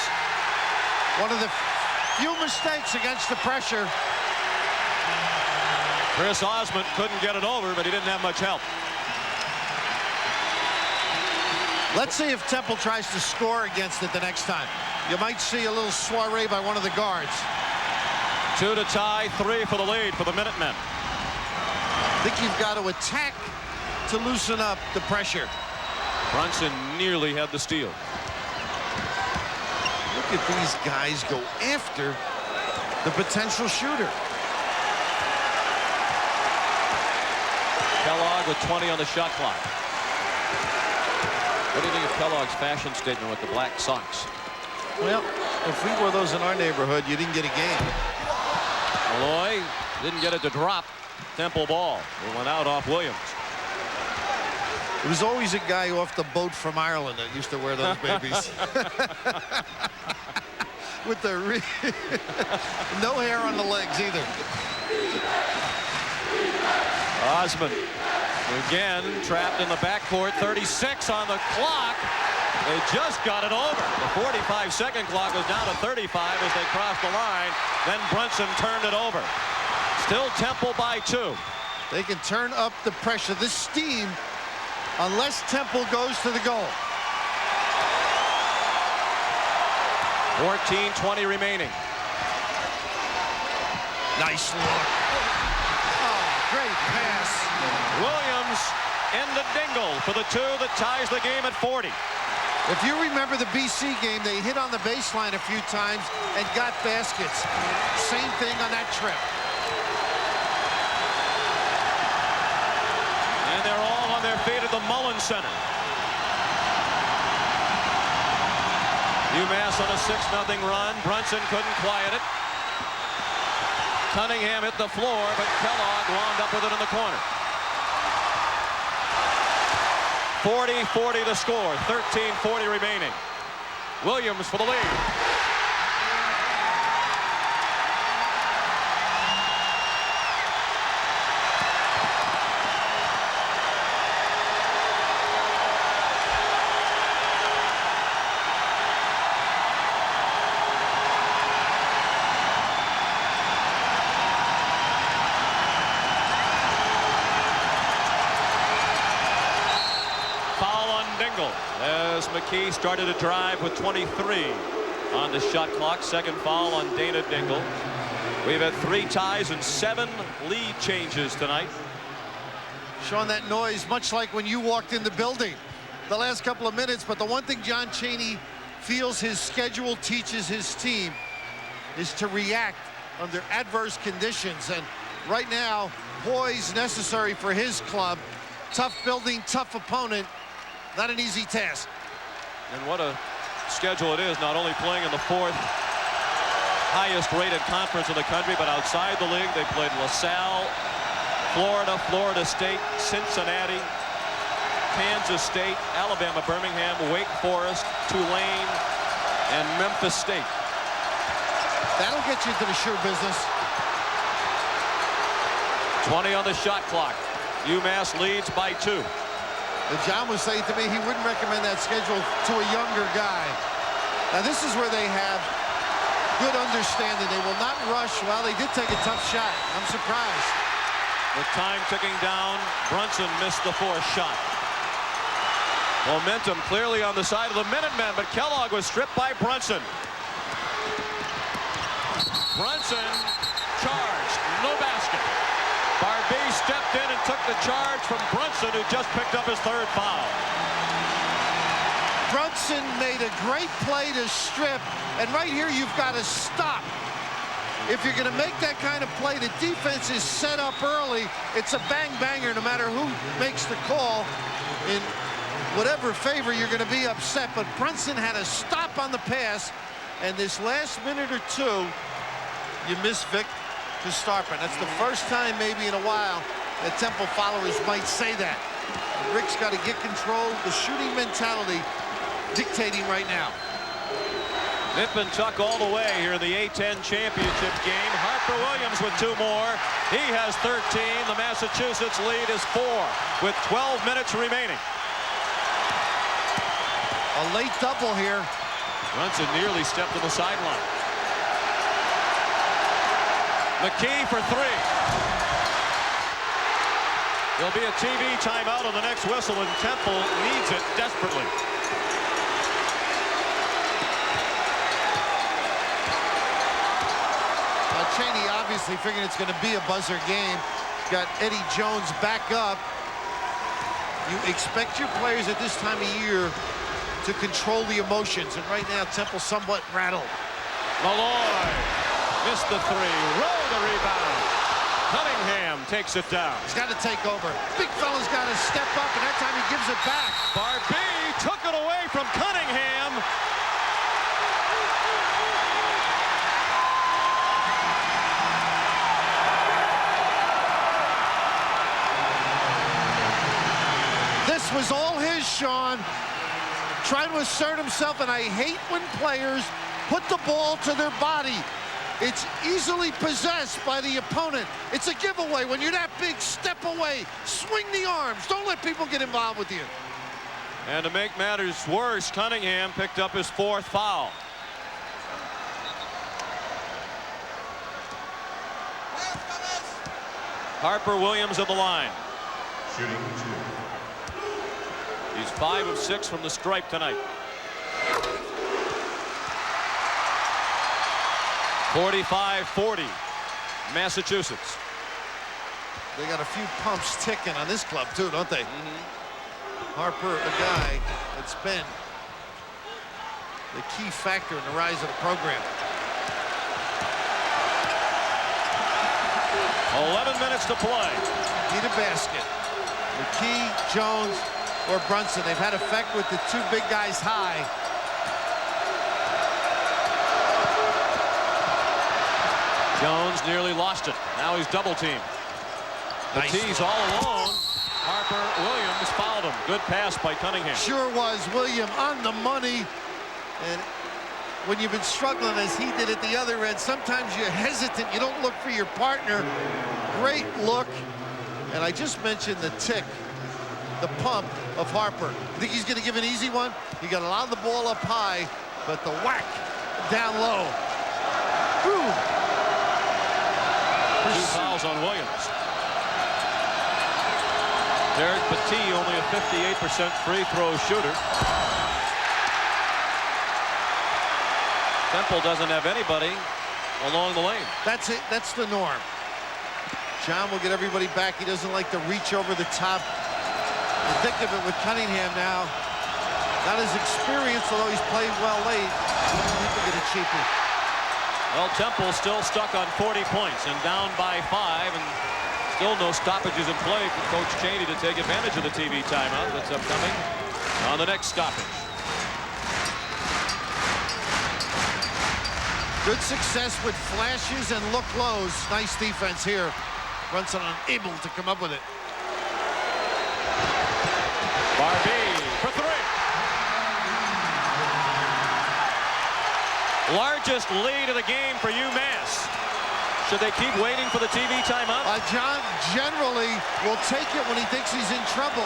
One of the Few mistakes against the pressure. Chris Osmond couldn't get it over, but he didn't have much help. Let's see if Temple tries to score against it the next time. You might see a little soiree by one of the guards. 2 to tie, 3 for the lead for the Minutemen. I think you've got to attack to loosen up the pressure. Brunson nearly had the steal. Look at these guys go after the potential shooter. Kellogg with 20 on the shot clock. What do you think of Kellogg's fashion statement with the black socks? Well, if we wore those in our neighborhood, you didn't get a game. Malloy didn't get it to drop. Temple ball. It went out off Williams. It was always a guy off the boat from Ireland that used to wear those babies. With the no hair on the legs either. Osmond again trapped in the backcourt. 36 on the clock. They just got it over. The 45-second clock was down to 35 as they crossed the line. Then Brunson turned it over. Still Temple by 2. They can turn up the pressure, the steam, unless Temple goes to the goal. 14:20 remaining. Nice look. Oh, great pass. Williams in the dingle for the 2 that ties the game at 40. If you remember the BC game, they hit on the baseline a few times and got baskets. Same thing on that trip. And they're all on their feet at the Mullen Center. UMass on a 6-0 run. Brunson couldn't quiet it. Cunningham hit the floor, but Kellogg wound up with it in the corner. 40-40 to score. 13:40 remaining. Williams for the lead. As McKee started to drive with 23 on the shot clock. Second foul on Dana Dingle. We've had 3 ties and 7 lead changes tonight. Showing that noise much like when you walked in the building the last couple of minutes. But the one thing John Chaney feels his schedule teaches his team is to react under adverse conditions. And right now, poise necessary for his club. Tough building, tough opponent. Not an easy task. And what a schedule it is, not only playing in the 4th highest rated conference in the country, but outside the league they played LaSalle, Florida, Florida State, Cincinnati, Kansas State, Alabama, Birmingham, Wake Forest, Tulane, and Memphis State. That'll get you into the sure business. 20 on the shot clock. UMass leads by 2. John was saying to me he wouldn't recommend that schedule to a younger guy. Now this is where they have good understanding. They will not rush. Well, they did take a tough shot. I'm surprised. The time ticking down. Brunson missed the 4th shot. Momentum clearly on the side of the Minutemen, but Kellogg was stripped by Brunson. Brunson charged. No basket. Barbee stepped in and took the charge from Brunson, who just picked up his 3rd foul. Brunson made a great play to strip, and right here you've got to stop. If you're going to make that kind of play, the defense is set up early. It's a bang-banger no matter who makes the call. In whatever favor, you're going to be upset, but Brunson had a stop on the pass, and this last minute or 2, you miss Vic to Starpin. That's the first time maybe in a while that Temple followers might say that. Rick's got to get control. The shooting mentality dictating right now. Nip and tuck all the way here in the A-10 championship game. Harper Williams with 2 more. He has 13. The Massachusetts lead is 4 with 12 minutes remaining. A late double here. Brunson nearly stepped to the sideline. McKee for three. There'll be a TV timeout on the next whistle, and Temple needs it desperately. Cheney obviously figuring it's going to be a buzzer game. Got Eddie Jones back up. You expect your players at this time of year to control the emotions, and right now Temple somewhat rattled. Malloy missed the three. Rowe the rebound. Cunningham takes it down. He's got to take over. Big fella's got to step up, and that time he gives it back. Barbee took it away from Cunningham. This was all his, Sean. Trying to assert himself, and I hate when players put the ball to their body. It's easily possessed by the opponent. It's a giveaway. When you're that big, step away. Swing the arms. Don't let people get involved with you. And to make matters worse, Cunningham picked up his fourth foul. Harper Williams at the line. Shooting 2. He's 5 of 6 from the stripe tonight. 45-40, Massachusetts. They got a few pumps ticking on this club too, don't they? Harper, a guy that's been the key factor in the rise of the program. 11 minutes to play. Need a basket. McKee, Jones, or Brunson. They've had effect with the two big guys high. Jones nearly lost it. Now he's double teamed. The Nice. tees all alone. Harper Williams fouled him. Good pass by Cunningham. Sure was. William on the money. And when you've been struggling as he did at the other end, sometimes you're hesitant. You don't look for your partner. Great look. And I just mentioned the tick, the pump of Harper. You think he's going to give an easy one? He got a lot of the ball up high, but the whack down low. Whew. 2 fouls on Williams. Derek Petit, only a 58% free throw shooter. Temple doesn't have anybody along the lane. That's it. That's the norm. John will get everybody back. He doesn't like to reach over the top. The thick of it with Cunningham now. Not as experienced, although he's played well late. People get it cheaper. Well, Temple still stuck on 40 points and down by 5, and still no stoppages in play for Coach Cheney to take advantage of the TV timeout that's upcoming on the next stoppage. Good success with flashes and look lows. Nice defense here. Brunson unable to come up with it. Barbee for 3. Largest lead of the game for UMass. Should they keep waiting for the TV timeout? John generally will take it when he thinks he's in trouble.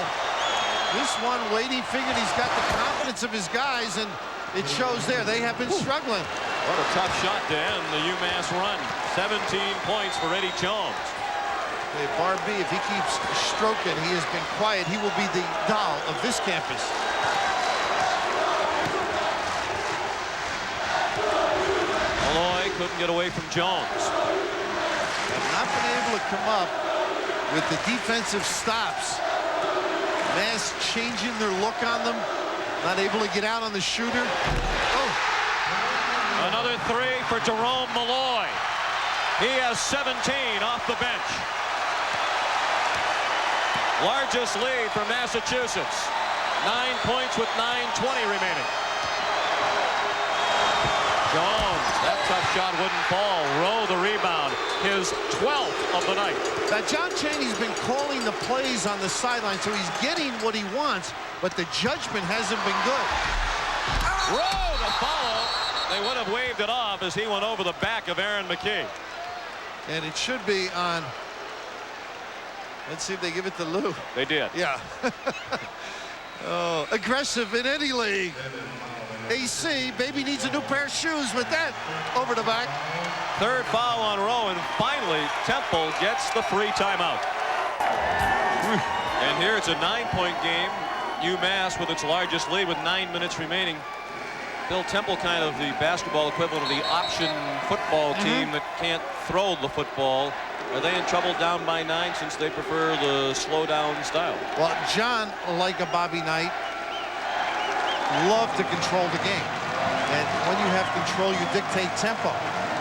This one, Wadey figured he's got the confidence of his guys, and it shows there. They have been struggling. What a tough shot to end the UMass run. 17 points for Eddie Jones. Hey, Barbee, if he keeps stroking, he has been quiet. He will be the doll of this campus. Malloy couldn't get away from Jones. Have not been able to come up with the defensive stops. Mass changing their look on them. Not able to get out on the shooter. Oh. Another 3 for Jerome Malloy. He has 17 off the bench. Largest lead for Massachusetts. 9 points with 9:20 remaining. Jones, that tough shot wouldn't fall. Rowe the rebound, his 12th of the night. Now, John Cheney's been calling the plays on the sideline, so he's getting what he wants, but the judgment hasn't been good. Rowe the follow. They would have waved it off as he went over the back of Aaron McKee. And it should be on. Let's see if they give it to Lou. They did. Yeah. Oh, aggressive in any league. AC, baby needs a new pair of shoes with that over the back. Third foul on Rowe, and finally Temple gets the free timeout. And here it's a 9-point game. UMass with its largest lead with 9 minutes remaining. Bill, Temple kind of the basketball equivalent of the option football team that can't throw the football. Are they in trouble down by 9 since they prefer the slow down style? Well, John, like a Bobby Knight, love to control the game. And when you have control, you dictate tempo.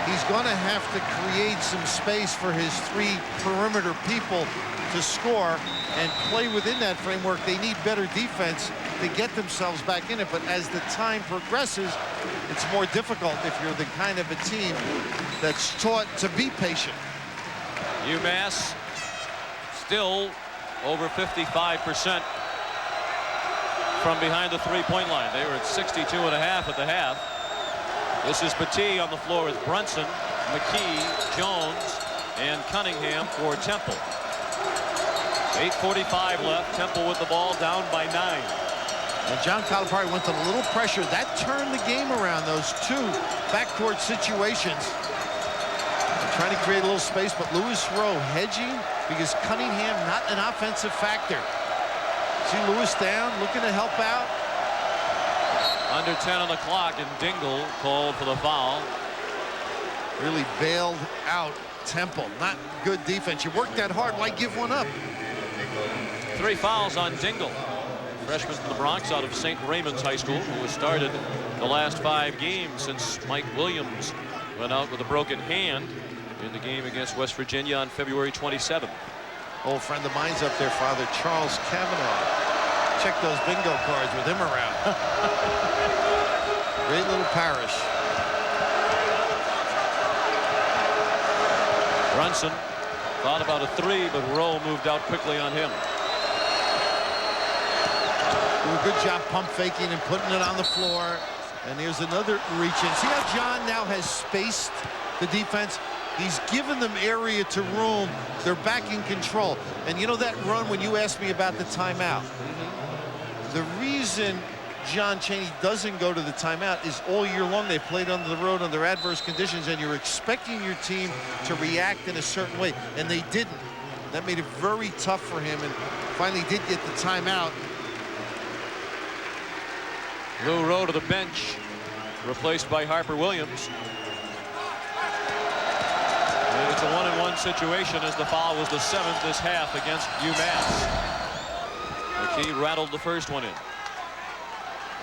He's going to have to create some space for his 3 perimeter people to score and play within that framework. They need better defense to get themselves back in it. But as the time progresses, it's more difficult if you're the kind of a team that's taught to be patient. UMass still over 55% from behind the three-point line. They were at 62.5 at the half. This is Petit on the floor with Brunson, McKee, Jones, and Cunningham for Temple. 8:45 left. Temple with the ball, down by 9. And John Calipari went to a little pressure. That turned the game around, those 2 backcourt situations. Trying to create a little space, but Lewis Rowe hedging because Cunningham not an offensive factor. See Lewis down, looking to help out. Under 10 on the clock, and Dingle called for the foul. Really bailed out Temple. Not good defense. You work that hard, why give one up? 3 fouls on Dingle. Freshman from the Bronx out of St. Raymond's High School, who has started the last 5 games since Mike Williams went out with a broken hand in the game against West Virginia on February 27th. Old friend of mine's up there, Father Charles Kavanaugh. Check those bingo cards with him around. Great little parish. Brunson thought about a 3, but Rowe moved out quickly on him. Do a good job pump faking and putting it on the floor. And here's another reach in. See how John now has spaced the defense? He's given them area to room. They're back in control. And you know that run when you asked me about the timeout? The reason John Chaney doesn't go to the timeout is all year long they played on the road under adverse conditions, and you're expecting your team to react in a certain way, and they didn't. That made it very tough for him, and finally did get the timeout. Lou Rowe to the bench, replaced by Harper Williams. And it's a 1-on-1 situation as the foul was the 7th this half against UMass. McKee rattled the first one in.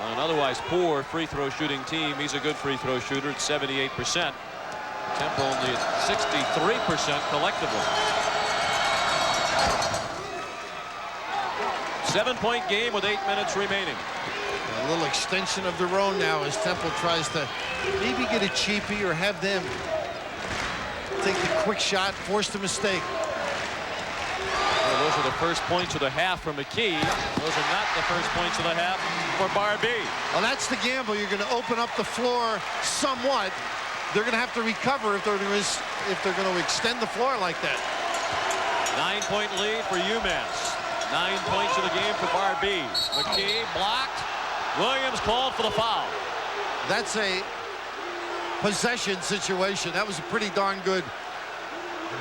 An otherwise poor free throw shooting team, he's a good free throw shooter at 78%. Temple only at 63% collectively. 7-point game with 8 minutes remaining. A little extension of their own now as Temple tries to maybe get a cheapie or have them take the quick shot, force the mistake. Well, those are the first points of the half for McKee. Those are not the first points of the half for Barbee. Well, that's the gamble. You're going to open up the floor somewhat. They're going to have to recover if they're going to extend the floor like that. 9-point lead for UMass. 9 points of the game for Barbee. McKee blocked. Williams called for the foul. That's a possession situation. That was a pretty darn good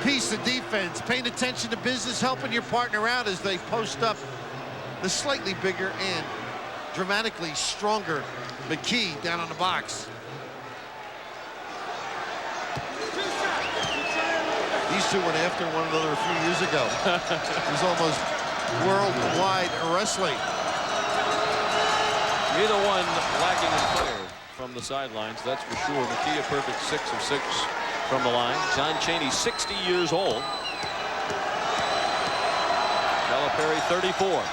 piece of defense. Paying attention to business, helping your partner out as they post up the slightly bigger and dramatically stronger McKee down on the box. These two went after one another a few years ago. It was almost worldwide wrestling. Neither one lacking in fire from the sidelines, that's for sure. McKee a perfect 6 of 6 from the line. John Chaney 60 years old. Calipari 34.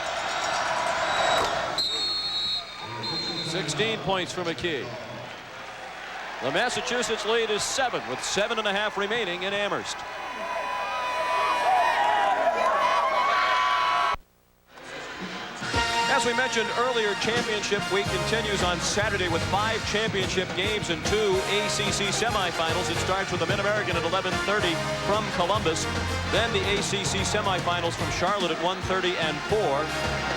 16 points for McKee. The Massachusetts lead is 7 with 7.5 remaining in Amherst. As we mentioned earlier, championship week continues on Saturday with 5 championship games and 2 ACC semifinals. It starts with the Mid-American at 11:30 from Columbus. Then the ACC semifinals from Charlotte at 1:30 and 4.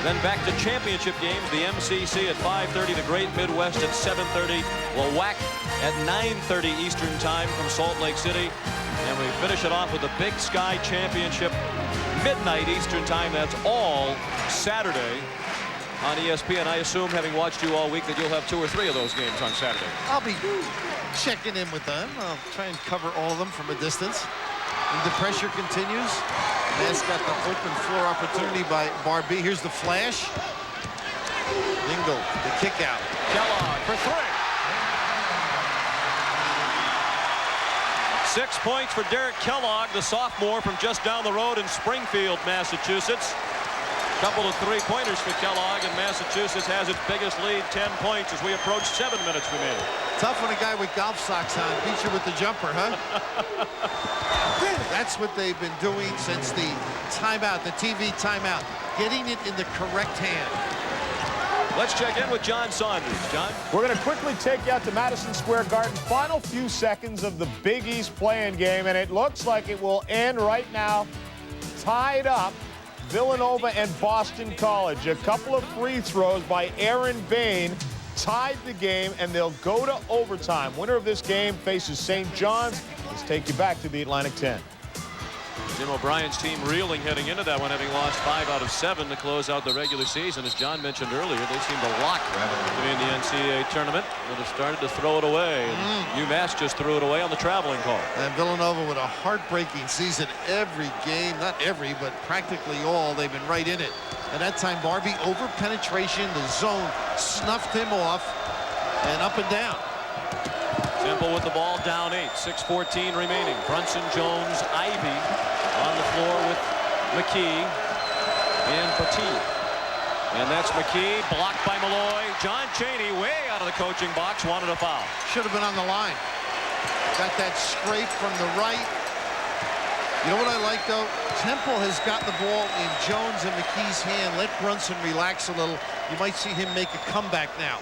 Then back to championship games. The MCC at 5:30. The Great Midwest at 7:30. WAC at 9:30 Eastern Time from Salt Lake City. And we finish it off with the Big Sky Championship, midnight Eastern Time. That's all Saturday on ESPN. I assume, having watched you all week, that you'll have 2 or 3 of those games on Saturday. I'll be checking in with them. I'll try and cover all of them from a distance. And the pressure continues. Mass got the open floor opportunity by Barbee. Here's the flash. Dingle, the kick out. Kellogg for 3. 6 points for Derek Kellogg, the sophomore from just down the road in Springfield, Massachusetts. Couple of 3-pointers for Kellogg, and Massachusetts has its biggest lead, 10 points, as we approach 7 minutes remaining. Tough when a guy with golf socks on beats you with the jumper, huh? That's what they've been doing since the timeout, the TV timeout, getting it in the correct hand. Let's check in with John Saunders. John? We're going to quickly take you out to Madison Square Garden. Final few seconds of the Big East play-in game, and it looks like it will end right now, tied up. Villanova and Boston College. A couple of free throws by Aaron Bain tied the game, and they'll go to overtime. Winner of this game faces St. John's. Let's take you back to the Atlantic 10. Jim O'Brien's team reeling heading into that one, having lost 5 out of 7 to close out the regular season. As John mentioned earlier, they seem to lock to be in the NCAA tournament, but have started to throw it away. And UMass just threw it away on the traveling call. And Villanova with a heartbreaking season. Every game, not every, but practically all, they've been right in it. And that time, Barbee over penetration, the zone snuffed him off, and up and down. Temple with the ball, down 8, 6:14 remaining. Brunson, Jones, Ivy on the floor with McKee and Petit. And that's McKee, blocked by Malloy. John Chaney way out of the coaching box, wanted a foul. Should have been on the line. Got that scrape from the right. You know what I like, though? Temple has got the ball in Jones and McKee's hand. Let Brunson relax a little. You might see him make a comeback now.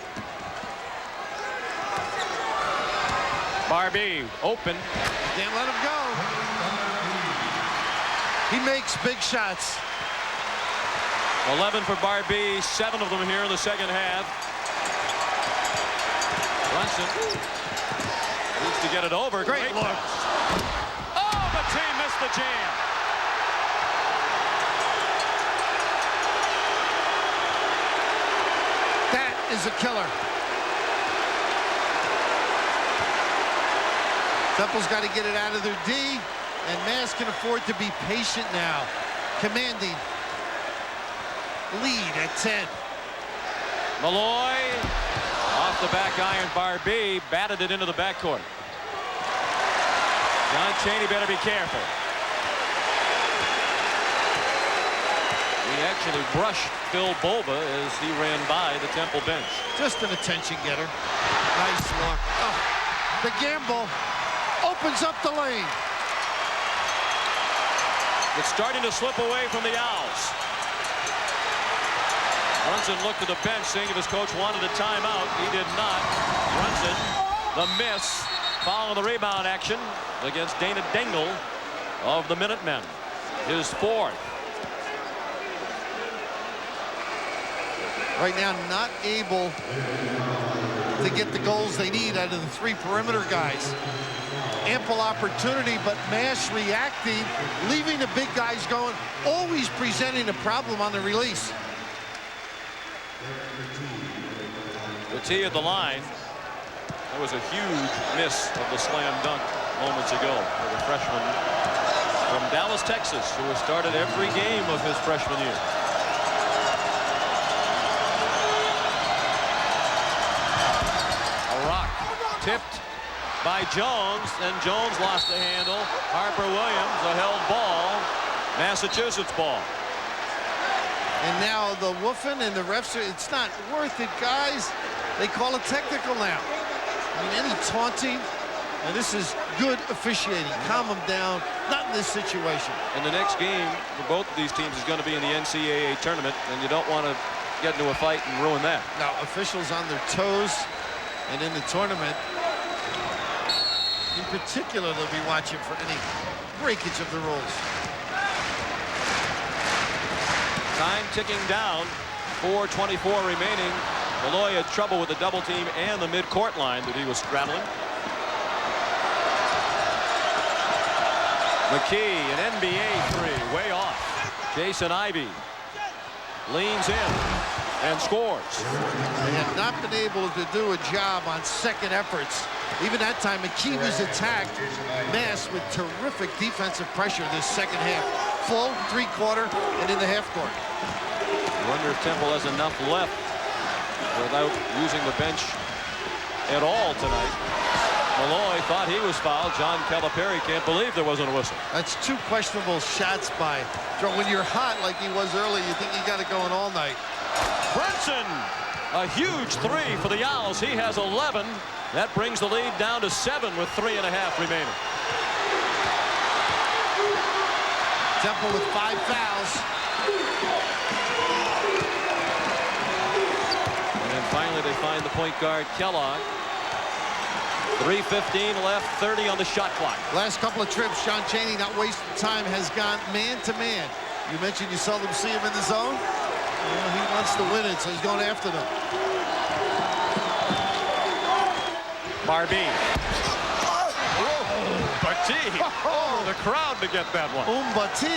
Barbee open. Can't let him go. He makes big shots. 11 for Barbee, 7 of them here in the second half. Brunson needs to get it over. Great look. Oh, but team missed the jam. That is a killer. Temple's got to get it out of their D, and Mass can afford to be patient now. Commanding lead at 10. Malloy off the back iron. Barbee batted it into the backcourt. John Chaney better be careful. He actually brushed Phil Bova as he ran by the Temple bench. Just an attention getter. Nice look. Oh, the gamble opens up the lane. It's starting to slip away from the Owls. Brunson looked at the bench, seeing if his coach wanted a timeout. He did not. Brunson, the miss, following the rebound action against Dana Dingle of the Minutemen. His 4th. Right now, not able to get the goals they need out of the 3 perimeter guys. Ample opportunity, but Mass reacting, leaving the big guys going, always presenting a problem on the release. Petit at the line. That was a huge miss of the slam dunk moments ago for the freshman from Dallas, Texas, who has started every game of his freshman year. A rock tipped by Jones, and Jones lost the handle. Harper Williams, a held ball. Massachusetts ball. And now the woofing and the refs, it's not worth it, guys. They call it technical now. I mean, any taunting, and this is good officiating. Calm them down, not in this situation. And the next game for both of these teams is going to be in the NCAA tournament, and you don't want to get into a fight and ruin that. Now, officials on their toes, and in the tournament, in particular, they'll be watching for any breakage of the rules. Time ticking down. 4:24 remaining. Malloy had trouble with the double team and the mid-court line that he was straddling. McKee, an NBA three, way off. Jason Ivey leans in and scores. They have not been able to do a job on second efforts. Even that time, McKee was attacked. Mass with terrific defensive pressure this second half. Full, three-quarter, and in the half court. I wonder if Temple has enough left without using the bench at all tonight. Malloy thought he was fouled. John Calipari can't believe there wasn't a whistle. That's two questionable shots by Joe. When you're hot like he was early, you think you got it going all night. Brunson, a huge three for the Owls. He has 11. That brings the lead down to 7 with 3.5 remaining. Temple with 5 fouls. And then finally they find the point guard, Kellogg. 3:15 left, 30 on the shot clock. Last couple of trips, Sean Chaney, not wasting time, has gone man-to-man. You mentioned you seldom see him in the zone. Well, he wants to win it, so he's going after them. Barbie. Umbati. Oh, the crowd to get that one. Umbata.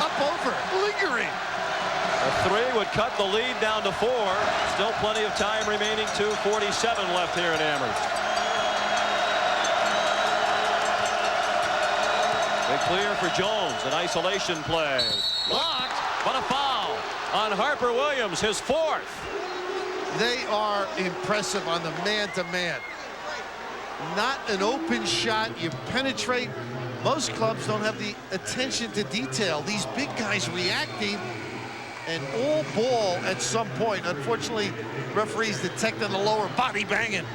Up over, lingering. A three would cut the lead down to 4. Still plenty of time remaining. 2:47 left here in Amherst. They clear for Jones. An isolation play. Blocked, but a foul on Harper Williams, his 4th. They are impressive on the man-to-man. Not an open shot. You penetrate. Most clubs don't have the attention to detail. These big guys reacting. And all ball at some point. Unfortunately, referees detecting the lower body banging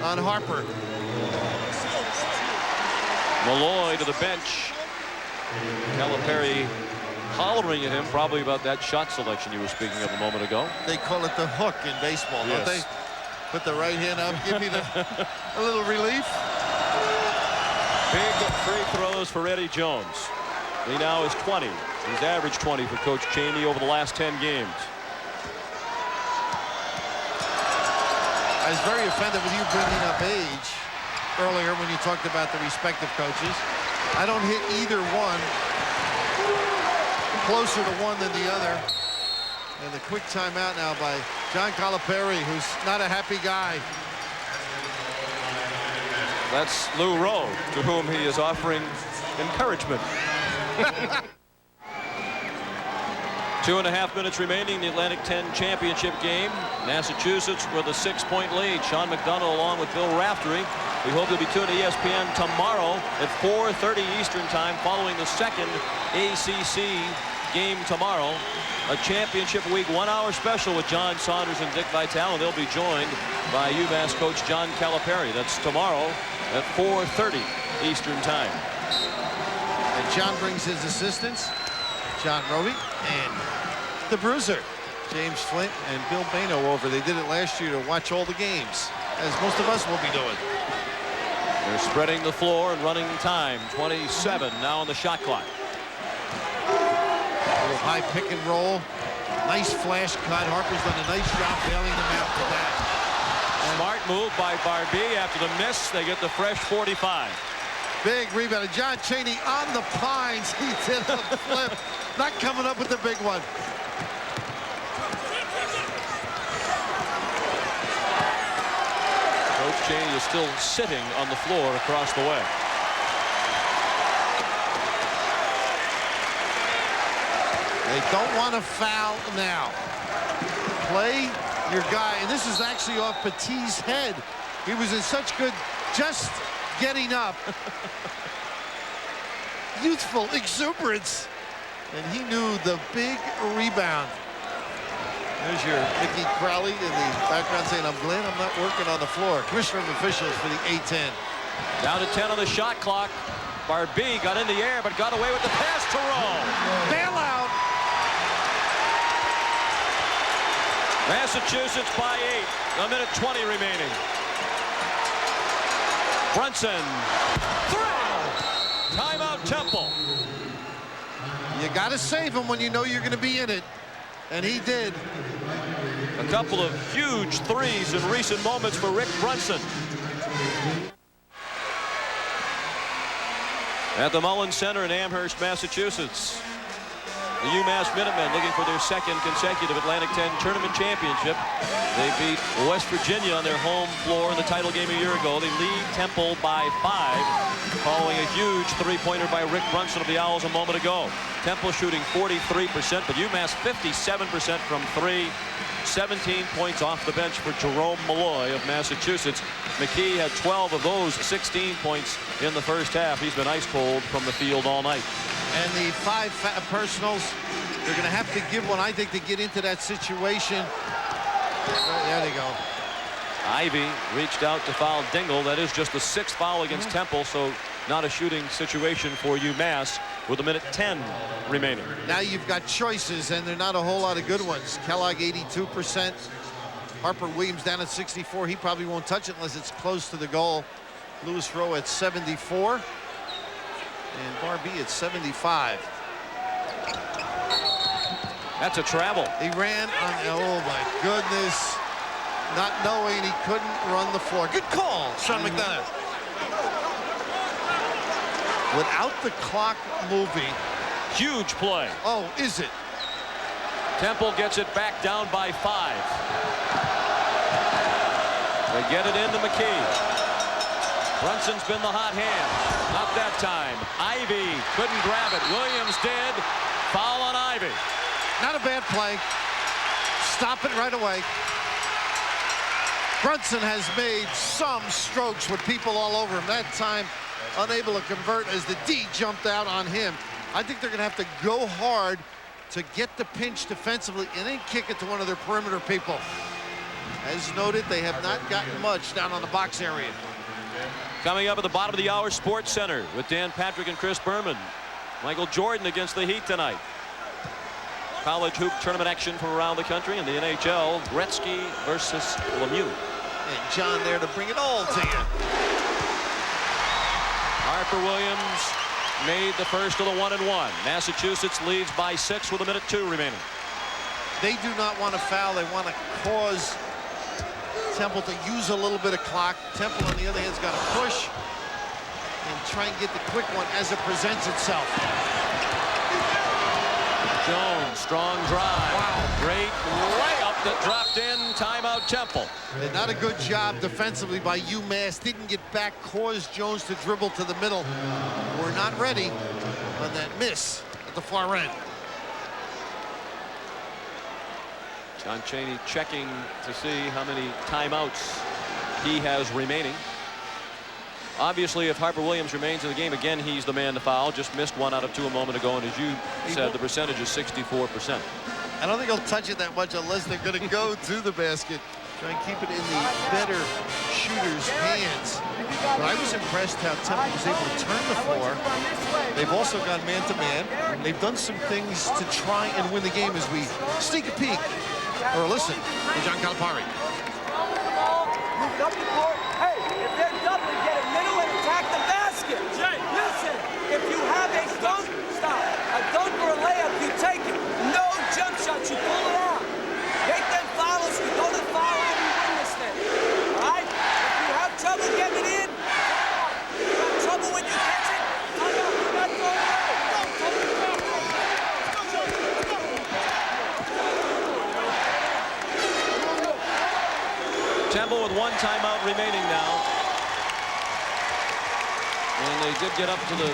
on Harper. Malloy to the bench. Calipari hollering at him probably about that shot selection you were speaking of a moment ago. They call it the hook in baseball, yes. Don't they? Put the right hand up, give me a little relief. Big free throws for Eddie Jones. He now is 20. He's averaged 20 for Coach Chaney over the last 10 games. I was very offended with you bringing up age earlier when you talked about the respective coaches. I don't hit either one closer to one than the other. And the quick timeout now by John Calipari, who's not a happy guy. That's Lou Rowe, to whom he is offering encouragement. 2.5 minutes remaining in the Atlantic 10 championship game. Massachusetts with a 6-point lead. Sean McDonough along with Bill Raftery. We hope you'll be tuned to ESPN tomorrow at 4:30 Eastern time following the second ACC game tomorrow. A championship week 1-hour special with John Saunders and Dick Vitale, and they'll be joined by UMass coach John Calipari. That's tomorrow at 4:30 Eastern time. And John brings his assistants, John Roby and the Bruiser, James Flint and Bill Bano over. They did it last year to watch all the games, as most of us will be doing. They're spreading the floor and running time. 27 now on the shot clock. A little high pick and roll. Nice flash cut. Harper's done a nice job bailing them out for that. Smart move by Barbie. After the miss, they get the fresh 45. Big rebound. John Chaney on the pines. He did a flip. Not coming up with the big one. Coach Chaney is still sitting on the floor across the way. They don't want to foul now. Play your guy. And this is actually off Petit's head. He was in such good, just getting up. Youthful exuberance. And he knew the big rebound. There's your Mickey Crowley in the background saying, I'm glad I'm not working on the floor. Commissioner of officials for the A-10. Down to 10 on the shot clock. Barbie got in the air, but got away with the pass to Rowe. Bailout. Massachusetts by 8. 1:20 remaining. Brunson. Three. Timeout Temple. You got to save him when you know you're going to be in it. And he did. A couple of huge threes in recent moments for Rick Brunson. At the Mullins Center in Amherst, Massachusetts, the UMass Minutemen looking for their second consecutive Atlantic 10 tournament championship. They beat West Virginia on their home floor in the title game a year ago. They lead Temple by 5, following a huge three-pointer by Rick Brunson of the Owls a moment ago. Temple shooting 43%, but UMass 57% from 3. 17 points off the bench for Jerome Malloy of Massachusetts. McKee had 12 of those 16 points in the first half. He's been ice cold from the field all night. And the 5 personals, they're going to have to give one, I think, to get into that situation. There they go. Ivy reached out to foul Dingle. That is just the 6th foul against Temple, so not a shooting situation for UMass with 1:10 remaining. Now you've got choices, and they're not a whole lot of good ones. Kellogg 82%. Harper Williams down at 64. He probably won't touch it unless it's close to the goal. Lewis Rowe at 74. And Barbie at 75. That's a travel. He ran on, oh my goodness, not knowing he couldn't run the floor. Good call, Sean McDonough. Without the clock moving. Huge play. Oh, is it? Temple gets it back down by 5. They get it into McKee. Brunson's been the hot hand. Not that time. Ivy couldn't grab it. Williams did. Foul on Ivy. Not a bad play. Stop it right away. Brunson has made some strokes with people all over him. That time, unable to convert as the D jumped out on him. I think they're going to have to go hard to get the pinch defensively and then kick it to one of their perimeter people. As noted, they have not gotten much down on the box area. Coming up at the bottom of the hour, Sports Center with Dan Patrick and Chris Berman. Michael Jordan against the Heat tonight. College hoop tournament action from around the country in the NHL. Gretzky versus Lemieux. And John there to bring it all to you. Harper Williams made the first of the 1-and-1. Massachusetts leads by 6 with 1:02 remaining. They do not want to foul. They want to cause Temple to use a little bit of clock. Temple, on the other hand, has got to push and try and get the quick one as it presents itself. Jones, strong drive. Wow. Great layup that dropped in. Timeout Temple. And not a good job defensively by UMass. Didn't get back, caused Jones to dribble to the middle. We're not ready on that miss at the far end. John Chaney checking to see how many timeouts he has remaining. Obviously, if Harper Williams remains in the game, again, he's the man to foul. Just missed 1 out of 2 a moment ago, and as you said, the percentage is 64%. I don't think he'll touch it that much unless they're going to go to the basket. Try and keep it in the better shooter's hands. But I was impressed how Temple was able to turn the floor. They've also gone man-to-man. They've done some things to try and win the game as we sneak a peek or listen to John Calipari. Hey, if they're doubling, get a middle and attack the basket. Listen, if you have a dunk, a dunk or a layup, you take it. No jump shots, you pull it out. Make them fouls, you go to foul line, you win this thing. All right? If you have trouble getting it in, you have trouble when you catch it, you're not going away. Temple with 1 timeout remaining now. And they did get up to the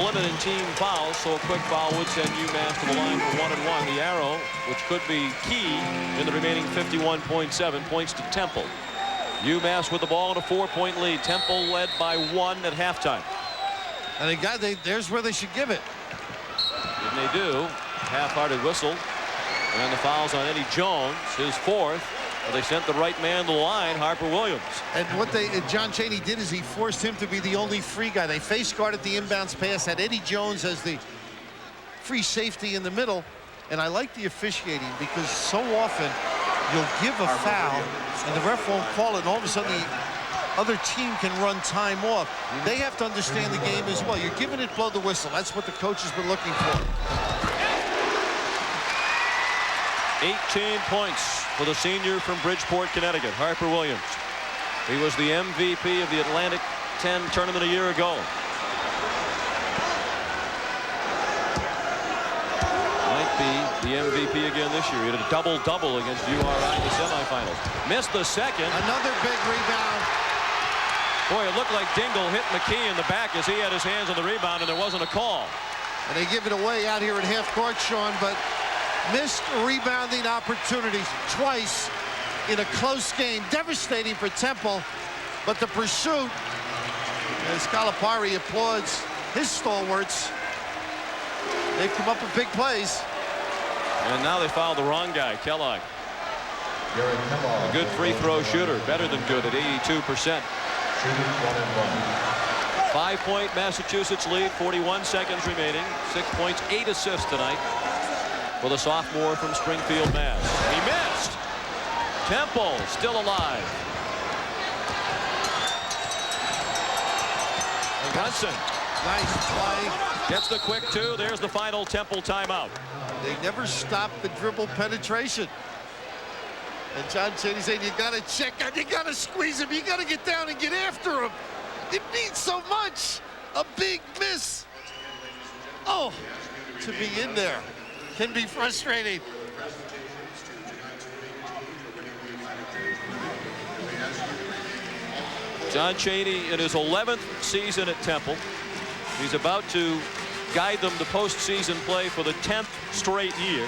limit in team fouls, so a quick foul would send UMass to the line for 1-and-1. The arrow, which could be key in the remaining 51.7 points to Temple. UMass with the ball in a 4-point lead. Temple led by 1 at halftime. And there's where they should give it. And they do. Half-hearted whistle. And the foul's on Eddie Jones, his 4th. They sent the right man to the line, Harper Williams. And what John Chaney did is he forced him to be the only free guy. They face guarded the inbounds pass, had Eddie Jones as the free safety in the middle. And I like the officiating because so often you'll give a foul and the ref won't call it, and all of a sudden the other team can run time off. They have to understand the game as well. You're giving it blow the whistle. That's what the coach has been looking for. 18 points for the senior from Bridgeport, Connecticut, Harper Williams. He was the MVP of the Atlantic 10 tournament a year ago. Might be the MVP again this year. He had a double-double against URI in the semifinals. Missed the second. Another big rebound. Boy, it looked like Dingle hit McKee in the back as he had his hands on the rebound, and there wasn't a call. And they give it away out here at half court, Sean, but missed rebounding opportunities twice in a close game. Devastating for Temple, but the pursuit, as Calipari applauds his stalwarts, they've come up with big plays. And now they fouled the wrong guy, Kellogg. A good free throw shooter, better than good at 82%. 5-point Massachusetts lead, 41 seconds remaining. 6 points, 8 assists tonight for the sophomore from Springfield, Mass. He missed. Temple still alive. Brunson. Nice play. Gets the quick two. There's the final Temple timeout. They never stop the dribble penetration. And John Chaney saying, you got to check out, you got to squeeze him, you got to get down and get after him. It means so much. A big miss. Oh, to be in there can be frustrating. John Chaney in his 11th season at Temple. He's about to guide them to postseason play for the 10th straight year.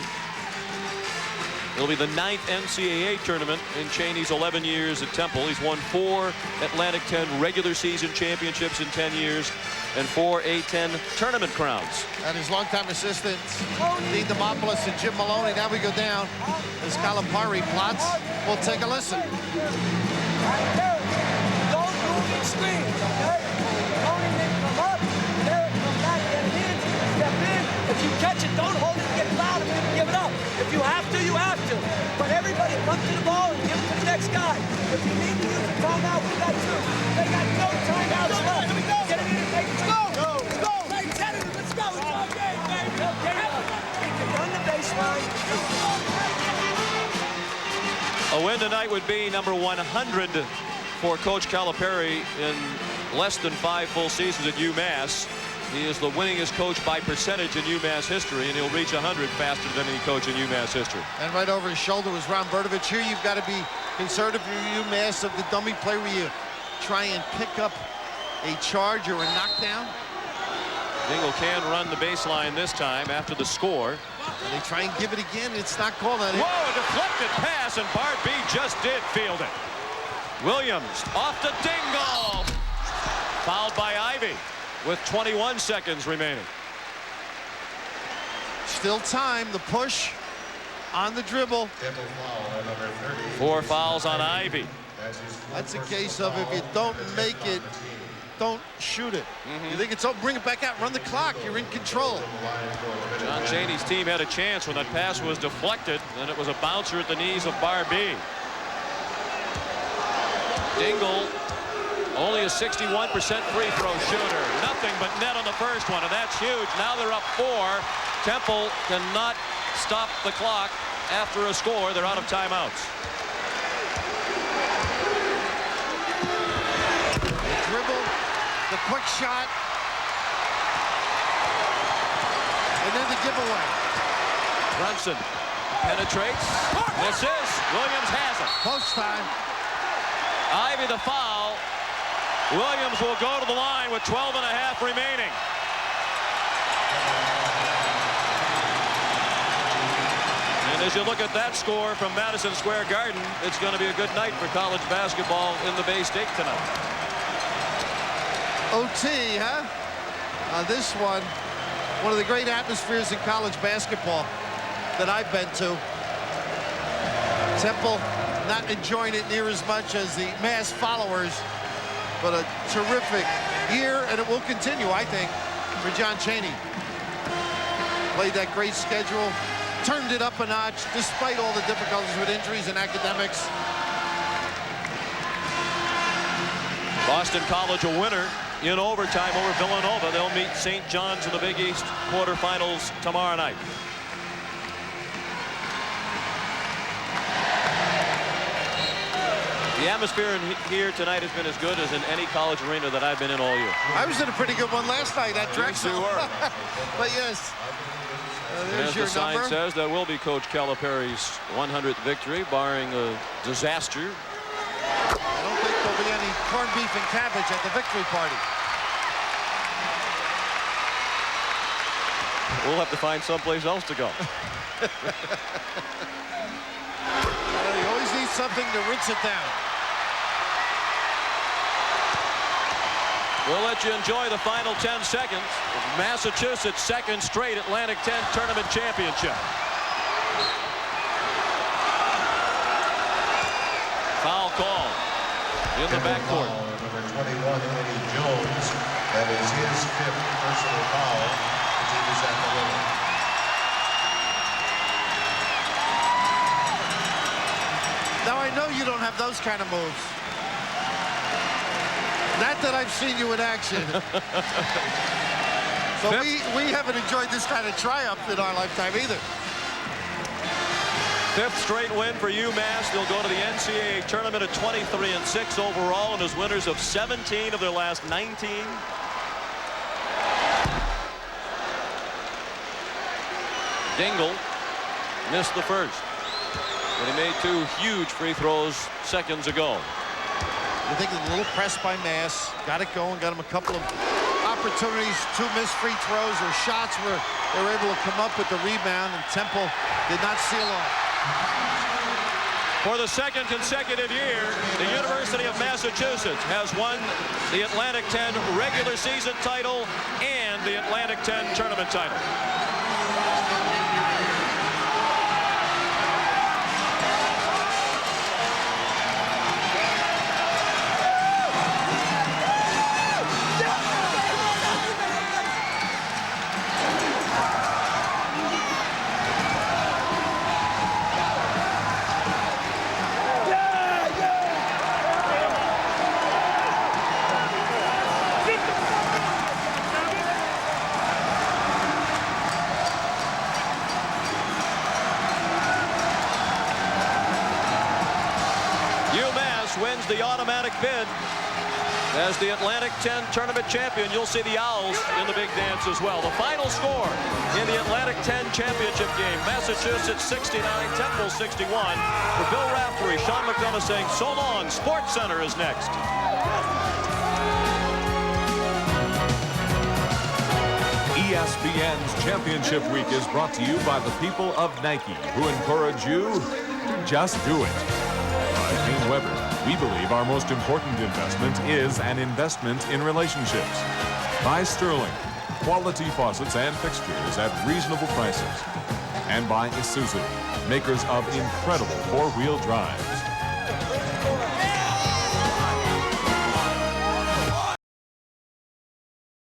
It'll be the 9th NCAA tournament in Chaney's 11 years at Temple. He's won 4 Atlantic 10 regular season championships in 10 years and 4 A-10 tournament crowns. And his longtime assistants, Dean Demopoulos and Jim Maloney. Now we go down as Calipari plots. We'll take a listen. Don't move and screen, okay? Only then come up, Derek come back, get it in, step in. If you catch it, don't hold it, get loud, and give it up. If you have to, you have to. But everybody come to the ball and give it to the next guy. If you need to use a timeout, we got 2. They got no timeouts left. Get it in and take it. Let's go! Let's go! Hey, Teddy, let's go! It's our game, baby! Okay, run the baseline. A win tonight would be number 100 for Coach Calipari in less than 5 full seasons at UMass. He is the winningest coach by percentage in UMass history, and he'll reach 100 faster than any coach in UMass history. And right over his shoulder was Ron Berdovich. Here you've got to be concerned if you're UMass of the dummy play where you try and pick up a charge or a knockdown. Dingle can run the baseline this time after the score. And they try and give it again. It's not called on it. Whoa, a deflected pass, and Bart B just did field it. Williams off to Dingle. Fouled by Ivy with 21 seconds remaining. Still time. The push on the dribble. 4 fouls on Ivy. That's a case of if you don't make it, don't shoot it. You think it's over, bring it back out, run the clock. You're in control. John Chaney's team had a chance when that pass was deflected, and it was a bouncer at the knees of Bar B. Dingle, only a 61% free throw shooter. Nothing but net on the first one, and that's huge. Now they're up 4. Temple cannot stop the clock after a score. They're out of timeouts. Dribble, the quick shot, and then the giveaway. Brunson penetrates, misses. Williams has it. Post time. Ivy the foul. Williams will go to the line with 12.5 remaining. And as you look at that score from Madison Square Garden, it's going to be a good night for college basketball in the Bay State tonight. OT, huh? This one of the great atmospheres in college basketball that I've been to. Temple not enjoying it near as much as the Mass followers, but a terrific year, and it will continue, I think, for John Chaney. Played that great schedule, turned it up a notch, despite all the difficulties with injuries and academics. Boston College a winner in overtime over Villanova. They'll meet St. John's in the Big East quarterfinals tomorrow night. The atmosphere in here tonight has been as good as in any college arena that I've been in all year. I was in a pretty good one last night at Drexel. Yes, you were. But yes, As there's your the sign number. says, that will be Coach Calipari's 100th victory, barring a disaster. I don't think there'll be any corned beef and cabbage at the victory party. We'll have to find someplace else to go. You always need something to rinse it down. We'll let you enjoy the final 10 seconds of Massachusetts' second straight Atlantic 10 tournament championship. Foul call in the backcourt. Number 21, Eddie Jones. That is his 5th personal foul. The team is at the limit. Now I know you don't have those kind of moves. Not that I've seen you in action. So we haven't enjoyed this kind of triumph in our lifetime either. 5th straight win for UMass. They'll go to the NCAA tournament at 23-6 overall and as winners of 17 of their last 19. Dingle missed the first, but he made 2 huge free throws seconds ago. I think a little press by Mass. Got it going, got him a couple of opportunities, 2 missed free throws or shots where they were able to come up with the rebound, and Temple did not seal off. For the 2nd consecutive year, the University of Massachusetts has won the Atlantic 10 regular season title and the Atlantic 10 tournament title. Wins the automatic bid as the Atlantic 10 tournament champion. You'll see the Owls in the big dance as well. The final score in the Atlantic 10 championship game, Massachusetts 69, Temple 61. For Bill Raftery, Sean McDonough saying so long. Sports Center is next. ESPN's Championship Week is brought to you by the people of Nike, who encourage you to just do it. By Dean Weber, we believe our most important investment is an investment in relationships. By Sterling, quality faucets and fixtures at reasonable prices. And by Isuzu, makers of incredible 4-wheel drive.